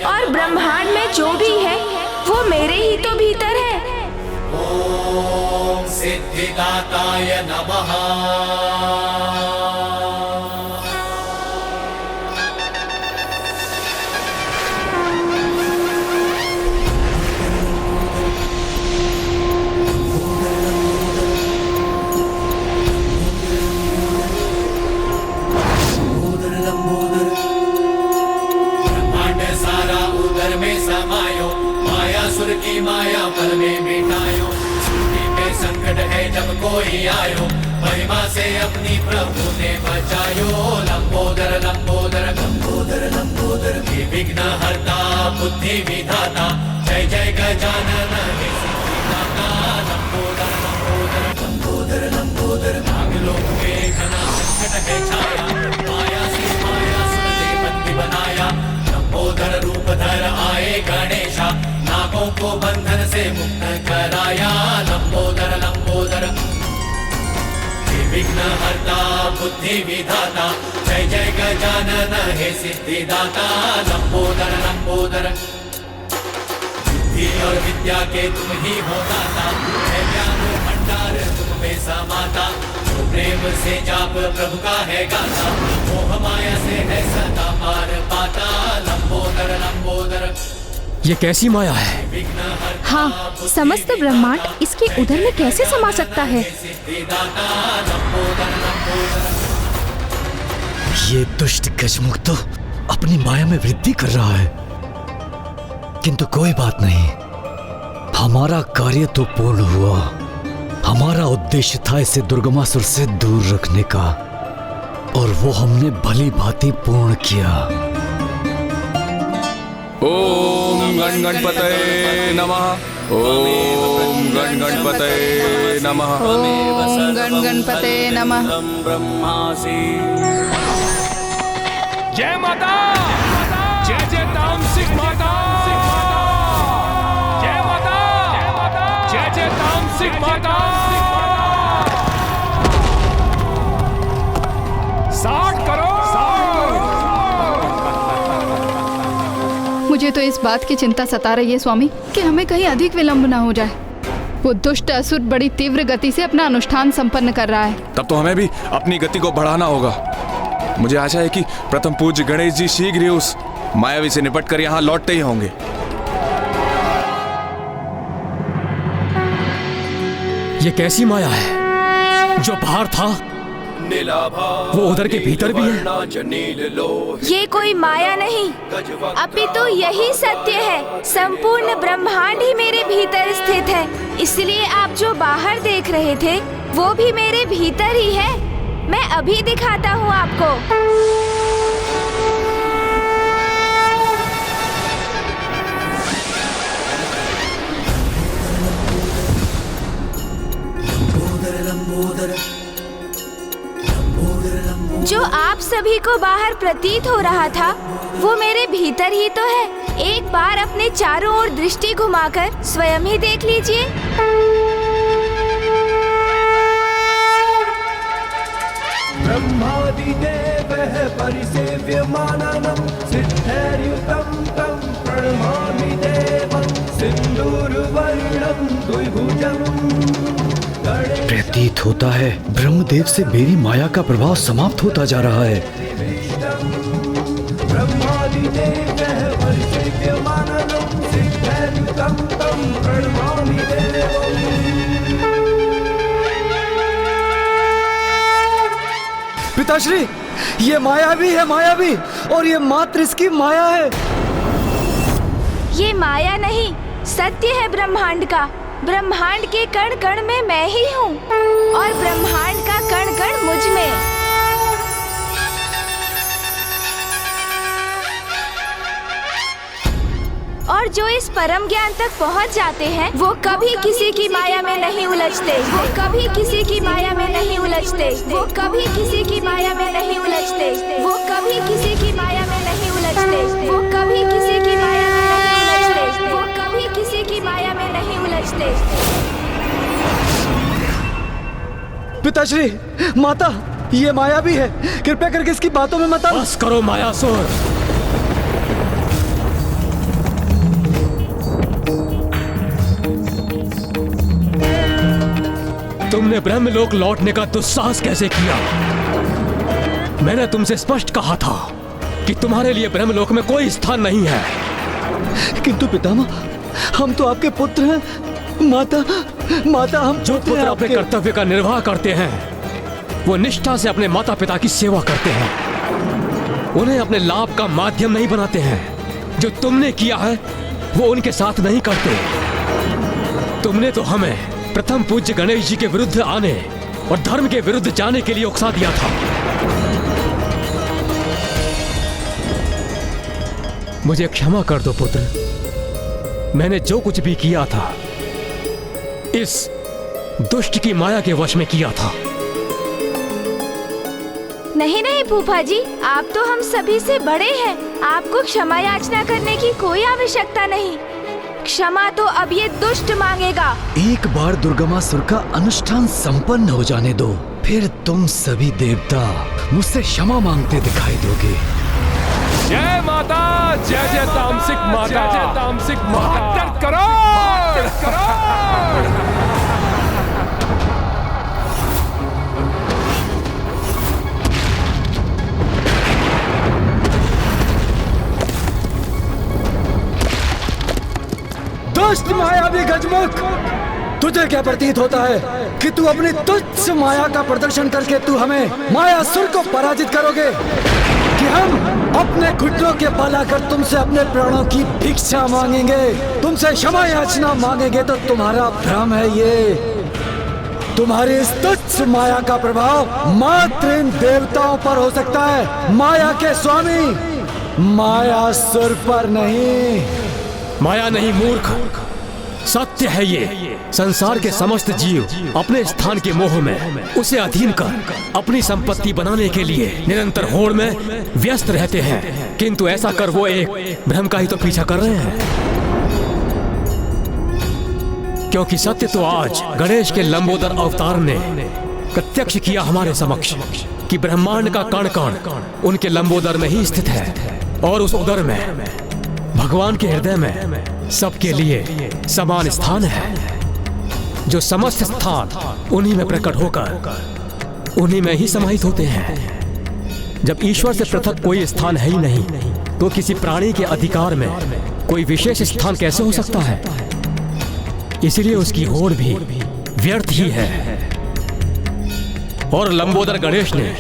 और ब्रह्मांड में जो भी है वो मेरे ही तो भीतर है। ओम सिद्धिदाताय नमः। की माया पल में मिटायो, छुट्टी पे संकट है जब कोई आयो, महिमा से अपनी प्रभु ने बचायो। लंबोदर लंबोदर लंबोदर लंबोदर हे विघ्न हरता बुद्धि विधाता, जय जय गजानन हे सिद्धिदाता। लंबोदर लंबोदर लंबोदर लंबोदर नागलोक में घना संकट विघ्नहर्ता बुद्धि विधाता जय जय गजानन हे सिद्धिदाता लंबोदर लंबोदर बुद्धि और विद्या के तुम ही हो दाता है ज्ञान भंडार तुम में समाता जो प्रेम से जाप प्रभु का है गाता मोह माया से है सदा पार पाता लंबोदर लंबोदर। ये कैसी माया है? हाँ, समस्त ब्रह्मांड इसके उदर में कैसे समा सकता है? ये दुष्ट गजमुख तो अपनी माया में वृद्धि कर रहा है, किंतु कोई बात नहीं, हमारा कार्य तो पूर्ण हुआ। हमारा उद्देश्य था इसे दुर्गमासुर से दूर रखने का, और वो हमने भली भांति पूर्ण किया। ओम गण गणपतये नमः। ओम गण गणपतये नमः। ओम गण गणपतये नमः। जय माता, जय जय तामसिक माता, जय माता, जय जय तामसिक माता। 60 करोड़। मुझे तो इस बात की चिंता सता रही है स्वामी कि हमें कहीं अधिक विलंब ना हो जाए। वो दुष्ट असुर बड़ी तीव्र गति से अपना अनुष्ठान संपन्न कर रहा है। तब तो हमें भी अपनी गति को बढ़ाना होगा। मुझे आशा है कि प्रथम पूज्य गणेश जी शीघ्र ही उस मायावी से निपट कर यहाँ लौटते ही होंगे। ये कैसी माया है? जो बाहर था वो उधर के भीतर भी है। ये कोई माया नहीं, अपितु यही सत्य है। संपूर्ण ब्रह्मांड ही मेरे भीतर स्थित है, इसलिए आप जो बाहर देख रहे थे वो भी मेरे भीतर ही है। मैं अभी दिखाता हूँ आपको। जो आप सभी को बाहर प्रतीत हो रहा था वो मेरे भीतर ही तो है। एक बार अपने चारों ओर दृष्टि घुमाकर स्वयं ही देख लीजिए। ब्रह्मादिदेवः परिसेव्यमाननं सिद्धैर्युतं तं प्रणमामि देवं सिन्दूरवर्णं द्विभुजम्। प्रतीत होता है ब्रह्मदेव से मेरी माया का प्रभाव समाप्त होता जा रहा है। पिताश्री, ये मायावी है, मायावी, और ये मात्र इसकी माया है। ये माया नहीं, सत्य है ब्रह्मांड का। ब्रह्मांड के कण कण में मैं ही हूँ और ब्रह्मांड का कण कण मुझ में। और जो इस परम ज्ञान तक पहुँच जाते हैं वो कभी किसी की माया में नहीं उलझते। वो कभी किसी की माया में नहीं उलझते। वो कभी किसी की माया में नहीं उलझते। वो कभी किसी की माया में नहीं उलझते। वो कभी किसी की माया में नहीं उलझते। वो कभी किसी की माया में नहीं उलझते। पिताश्री, माता, ये मायावी है, कृपया करके इसकी बातों में मत आना। बस करो मायासुर। तुमने ब्रह्मलोक लौटने का दुस्साहस कैसे किया? मैंने तुमसे स्पष्ट कहा था कि तुम्हारे लिए ब्रह्मलोक में कोई स्थान नहीं है। किंतु पितामह, हम तो आपके पुत्र हैं। माता, माता, हम जो पुत्र अपने कर्तव्य का निर्वाह करते हैं वो निष्ठा से अपने माता पिता की सेवा करते हैं, उन्हें अपने लाभ का माध्यम नहीं बनाते हैं। जो तुमने किया है वो उनके साथ नहीं करते। तुमने तो हमें प्रथम पूज्य गणेश जी के विरुद्ध आने और धर्म के विरुद्ध जाने के लिए उकसा दिया था। मुझे क्षमा कर दो पुत्र, मैंने जो कुछ भी किया था इस दुष्ट की माया के वश में किया था। नहीं नहीं फूफा जी, आप तो हम सभी से बड़े हैं। आपको क्षमा याचना करने की कोई आवश्यकता नहीं। क्षमा तो अब ये दुष्ट मांगेगा। एक बार दुर्गमासुर का अनुष्ठान संपन्न हो जाने दो, फिर तुम सभी देवता मुझसे क्षमा मांगते दिखाई दोगे। जय माता, जय जय तामसिक माता, जय जय तामसिक माता। करोड़ दुष्ट मायावी गजमुख, तुझे क्या प्रतीत होता है कि तू अपनी तुच्छ माया का प्रदर्शन करके तू हमें मायासुर को पराजित करोगे, कि हम अपने घुटनों के बल आकर तुमसे अपने प्राणों की भिक्षा मांगेंगे, तुमसे क्षमा याचना मांगेंगे? तो तुम्हारा भ्रम है ये। तुम्हारी इस तुच्छ माया का प्रभाव मात्र इन देवताओं पर हो सकता है, माया के स्वामी मायासुर पर नहीं। माया नहीं मूर्ख, सत्य है ये। संसार के समस्त जीव अपने स्थान के मोह में उसे अधीन कर अपनी संपत्ति बनाने के लिए निरंतर होड़ में व्यस्त रहते हैं, किंतु ऐसा कर वो एक भ्रम का ही तो पीछा कर रहे हैं। क्योंकि सत्य तो आज गणेश के लंबोदर अवतार ने प्रत्यक्ष किया हमारे समक्ष कि ब्रह्मांड का कण कण उनके लंबोदर में ही स्थित है, और उस उदर में भगवान के हृदय में सबके लिए समान स्थान है। जो समस्त स्थान उन्हीं में प्रकट होकर उन्हीं में ही समाहित होते हैं। जब ईश्वर से पृथक कोई स्थान है ही नहीं, तो किसी प्राणी के अधिकार में कोई विशेष स्थान कैसे हो सकता है? इसलिए उसकी होड़ भी व्यर्थ ही है। और लंबोदर गणेश ने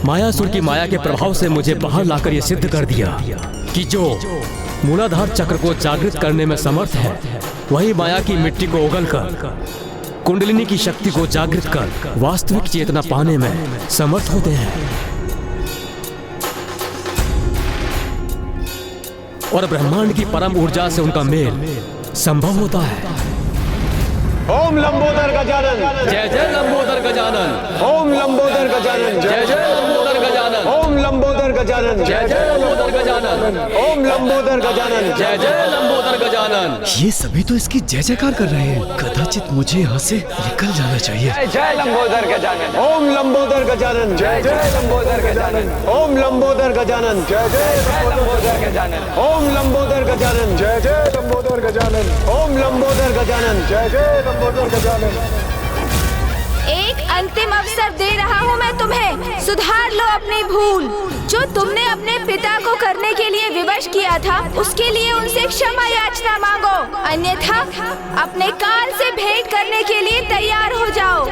मायासुर की माया के प्रभाव से मुझे बाहर लाकर यह सिद्ध कर दिया कि जो मूलाधार चक्र को जागृत करने में समर्थ है, वही माया की मिट्टी को उगलकर कुंडलिनी की शक्ति को जागृत कर वास्तविक चेतना पाने में समर्थ होते हैं। और ब्रह्मांड की परम ऊर्जा से उनका मेल संभव होता है। ओम लंबोदर गजानन, जय जय लंबोदर गजानन। ओम लंबोदर गजानन, जय जय लंबोदर गजानन। ओम लंबोदर गजानन, जय जय लंबोदर गजानन। ओम लंबोदर गजानन, जय जय लंबोदर गजानन। ये सभी तो इसकी जय जयकार कर रहे हैं। कदाचित मुझे यहाँ से निकल जाना चाहिए। जय जय लंबोदर गजानन। ओम लंबोदर गजानन, जय जय लंबोदर गजानन। ओम लंबोदर गजानन, जय जय लंबोदर गजानन। ओम लंबोदर गजानन, जय जय लंबोदर गजानन। ओम लंबोदर गजानन, जय जय लंबोदर गजानन। एक अंतिम अवसर दे रहा हूँ मैं तुम्हें, सुधार लो अपनी भूल। जो तुमने अपने पिता को करने के लिए विवश किया था, उसके लिए उनसे क्षमा याचना मांगो, अन्यथा अपने काल से भेंट करने के लिए तैयार हो जाओ।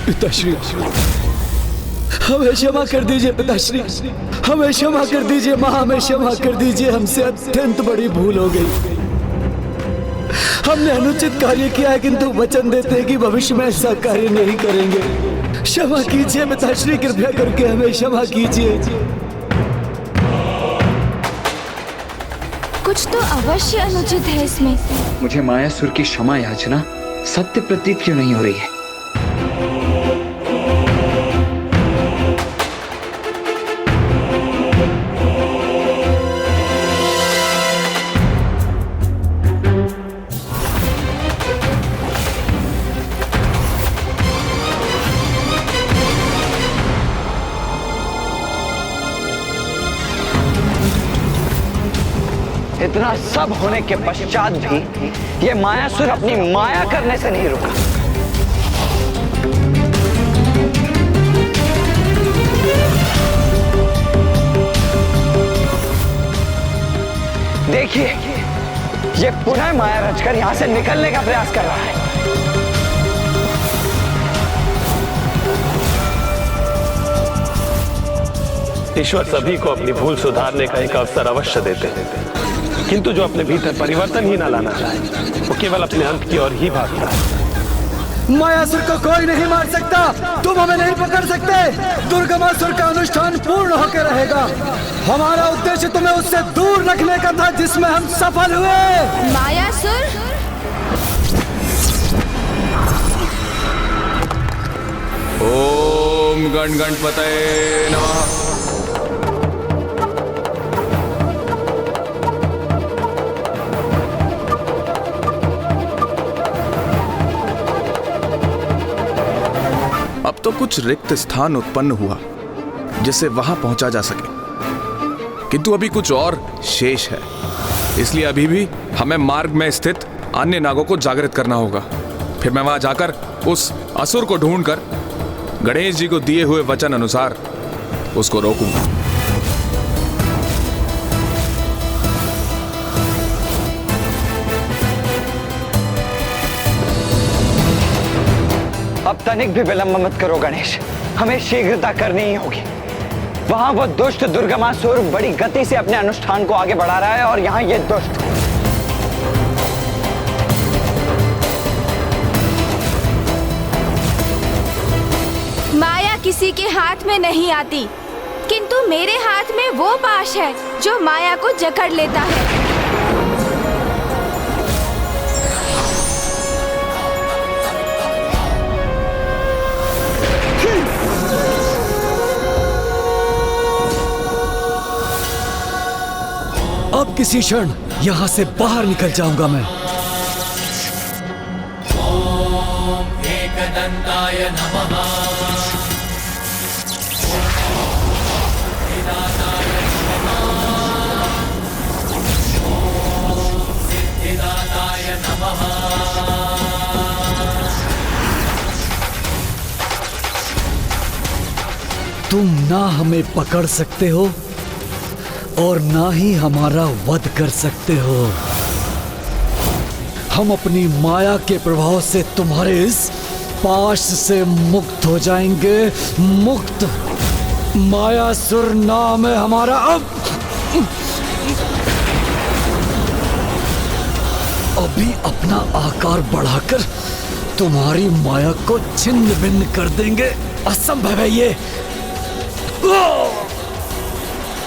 पिताश्री, हमें क्षमा कर दीजिए। पिताश्री, हमें क्षमा कर दीजिए। माँ, हमें क्षमा कर दीजिए। हमसे अत्यंत बड़ी भूल हो गई। हमने अनुचित कार्य किया है, किंतु वचन देते हैं कि भविष्य में ऐसा कार्य नहीं करेंगे। क्षमा कीजिए पिताश्री, कृपया करके हमें क्षमा कीजिए। कुछ तो अवश्य अनुचित है इसमें। मुझे मायासुर की क्षमा याचना सत्य प्रतीत क्यों नहीं हो रही है? इतना सब होने के पश्चात भी ये मायासुर अपनी माया करने से नहीं रुका। देखिए, ये पुनः माया रचकर यहां से निकलने का प्रयास कर रहा है। ईश्वर सभी को अपनी भूल सुधारने का एक अवसर अवश्य देते हैं, किंतु जो अपने भीतर परिवर्तन ही ना लाना चाहे, वो केवल अपने अंत की ओर ही भागता है। मायासुर को कोई नहीं मार सकता, तुम हमें नहीं पकड़ सकते। दुर्गमासुर का अनुष्ठान पूर्ण होकर रहेगा। हमारा उद्देश्य तुम्हें उससे दूर रखने का था, जिसमें हम सफल हुए। मायासुर, गण गणपतये नमः। अब तो कुछ रिक्त स्थान उत्पन्न हुआ जिससे वहां पहुंचा जा सके, किंतु अभी कुछ और शेष है। इसलिए अभी भी हमें मार्ग में स्थित अन्य नागों को जागृत करना होगा। फिर मैं वहां जाकर उस असुर को ढूंढकर गणेश जी को दिए हुए वचन अनुसार उसको रोकूंगा। अब तनिक भी विलंब मत करो गणेश, हमें शीघ्रता करनी ही होगी। वहां वो दुष्ट दुर्गमासुर बड़ी गति से अपने अनुष्ठान को आगे बढ़ा रहा है और यहाँ ये दुष्ट। माया किसी के हाथ में नहीं आती, किंतु मेरे हाथ में वो पाश है जो माया को जकड़ लेता है। अब किसी क्षण यहाँ से बाहर निकल जाऊंगा मैं। ओम एकदंताय नमः। सिद्धिदाताय नमः। ओम सिद्धिदाताय नमः। तुम ना हमें पकड़ सकते हो और ना ही हमारा वध कर सकते हो। हम अपनी माया के प्रभाव से तुम्हारे इस पाश से मुक्त हो जाएंगे। मुक्त। मायासुर नाम है हमारा। अब अभी अपना आकार बढ़ाकर तुम्हारी माया को छिन्न भिन्न कर देंगे। असंभव है ये।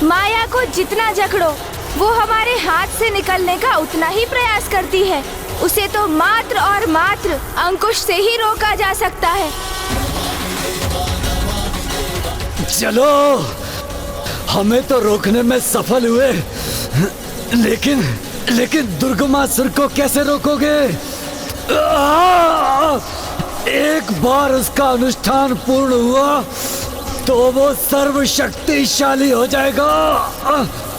माया को जितना जकड़ो वो हमारे हाथ से निकलने का उतना ही प्रयास करती है। उसे तो मात्र और मात्र अंकुश से ही रोका जा सकता है। चलो, हमें तो रोकने में सफल हुए, लेकिन दुर्गमासुर को कैसे रोकोगे? एक बार उसका अनुष्ठान पूर्ण हुआ तो वो सर्वशक्तिशाली हो जाएगा,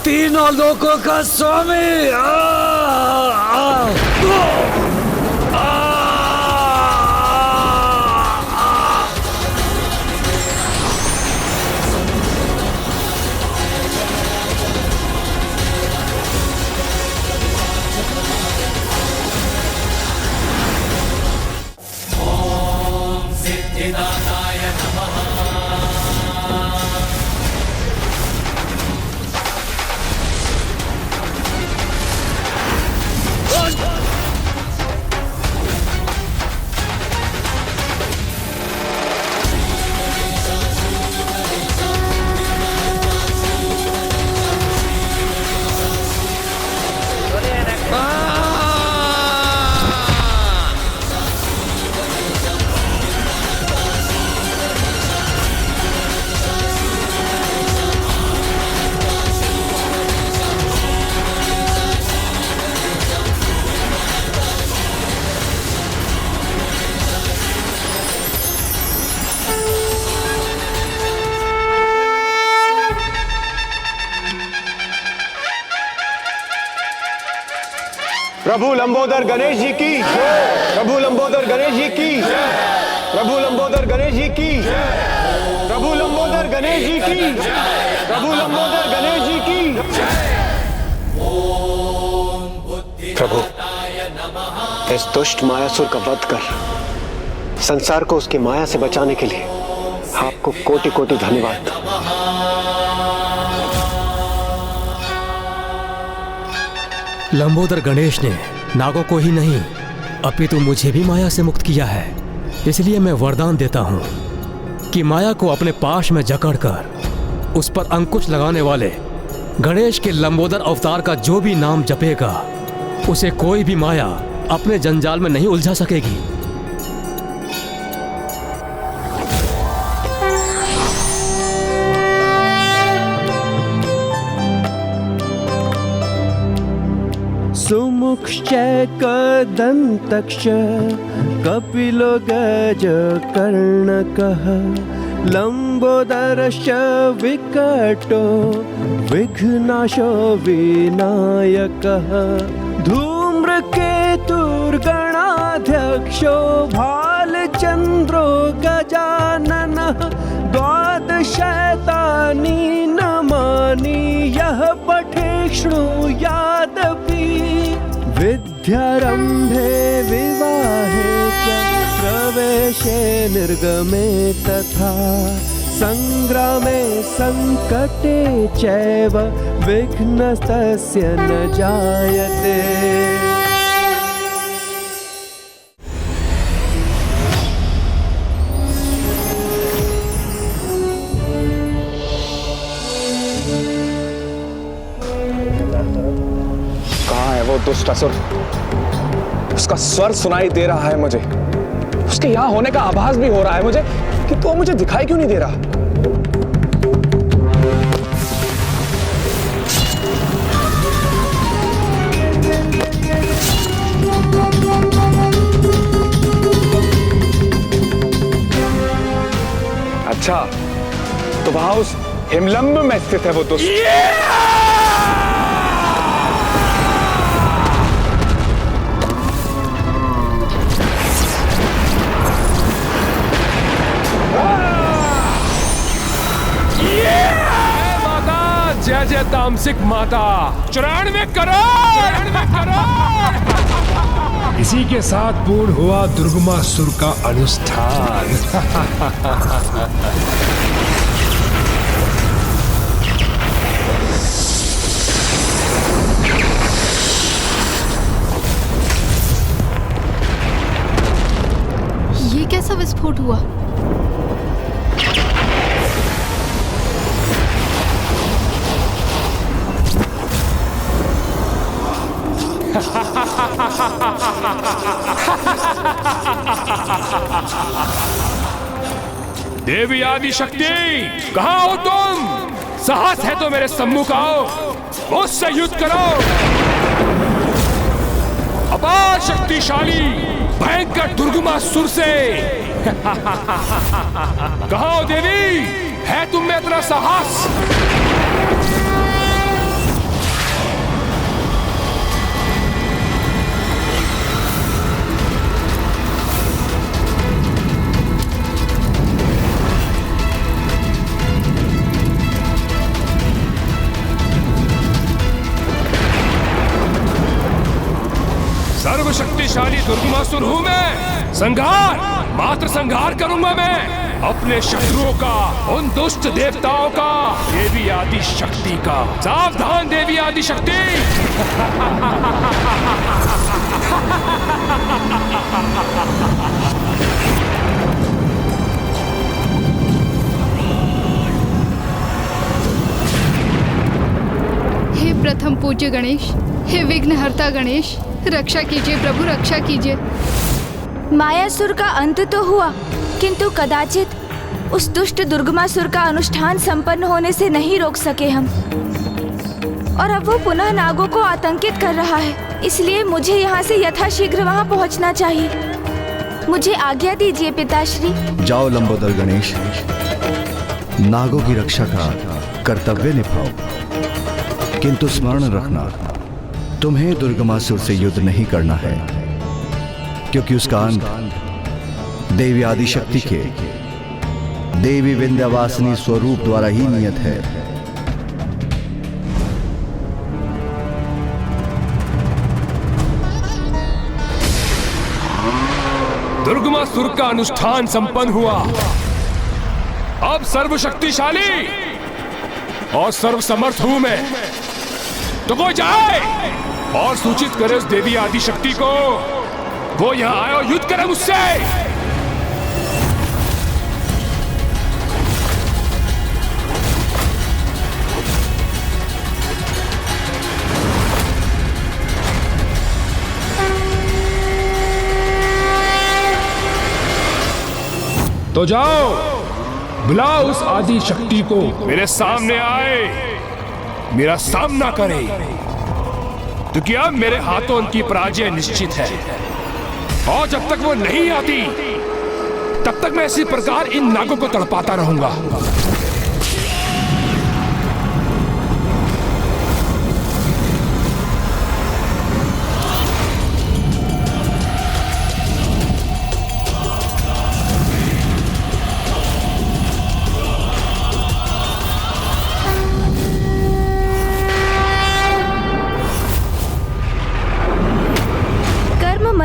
तीनों लोकों का स्वामी। ओम सिद्धिदाताय नमः। प्रभु लंबोदर गणेश जी की। प्रभु लंबोदर गणेश जी की। प्रभु लंबोदर गणेश जी की। प्रभु लंबोदर गणेश जी की। प्रभु लंबोदर गणेश जी की। प्रभु, इस दुष्ट मायासुर का वध कर संसार को उसकी माया से बचाने के लिए आपको कोटि कोटि धन्यवाद। लंबोदर गणेश ने नागों को ही नहीं अपितु मुझे भी माया से मुक्त किया है। इसलिए मैं वरदान देता हूं कि माया को अपने पाश में जकड़कर उस पर अंकुश लगाने वाले गणेश के लंबोदर अवतार का जो भी नाम जपेगा उसे कोई भी माया अपने जंजाल में नहीं उलझा सकेगी। सूक्ष्च कदन्तक्ष कपिलो गजकर्णकः लम्बोदरश्च विकटो विघ्नाशो विनायकः धूम्रकेतुर्गणाध्यक्षो भालचन्द्रो गजाननः द्वादशैतानि नमानि यः पठे शृणुयादपि विद्यारम्भे विवाहे च प्रवेशे निर्गमे तथा संग्रामे संकटे चैव विघ्नस्तस्य न जायते। कहाँ है वो दुष्ट असुर? उसका स्वर सुनाई दे रहा है मुझे, उसके यहाँ होने का आभास भी हो रहा है मुझे, कि तो मुझे दिखाई क्यों नहीं दे रहा? अच्छा, तो वहां उस हिमलम्ब में स्थित है वो दुष्ट। जय जय तामसिक माता, 94 करोड़। इसी के साथ पूर्ण हुआ दुर्गमासुर का अनुष्ठान। ये कैसा विस्फोट हुआ? देवी आदि शक्ति, कहाँ हो तुम? साहस है तो मेरे सम्मुख आओ, मुझसे युद्ध करो। अपार शक्तिशाली भयंकर दुर्गमासुर से। कहाँ हो देवी? है तुम में इतना साहस? सर्वशक्तिशाली दुर्गमासुर हूं मैं। संहार, मात्र संहार करूंगा मैं अपने शत्रुओं का, उन दुष्ट देवताओं का, देवी आदि शक्ति का। सावधान देवी आदि शक्ति। हे प्रथम पूज्य गणेश, हे विघ्नहर्ता गणेश, रक्षा कीजिए प्रभु, रक्षा कीजिए। मायासुर का अंत तो हुआ, किंतु कदाचित उस दुष्ट दुर्गमासुर का अनुष्ठान संपन्न होने से नहीं रोक सके हम। और अब वो पुनः नागों को आतंकित कर रहा है, इसलिए मुझे यहाँ से यथाशीघ्र वहाँ पहुँचना चाहिए। मुझे आज्ञा दीजिए पिताश्री। जाओ लंबोदर गणेश, नागों की रक्षा का कर्तव्य निभाओ, किंतु स्मरण रखना, तुम्हें दुर्गमासुर से युद्ध नहीं करना है, क्योंकि उसका अंत देवी आदि शक्ति के देवी विंध्यवासिनी स्वरूप द्वारा ही नियत है। दुर्गमासुर का अनुष्ठान संपन्न हुआ। अब सर्वशक्तिशाली और सर्वसमर्थ हूं मैं। तो कोई जाए और सूचित करे उस देवी आदि शक्ति को, वो यहां आए और युद्ध करे मुझसे। तो जाओ, बुलाओ उस आदि शक्ति को, मेरे सामने आए, मेरा सामना करे। क्योंकि अब मेरे हाथों उनकी पराजय निश्चित है। और जब तक वो नहीं आती तब तक मैं इसी प्रकार इन नागों को तड़पाता रहूंगा।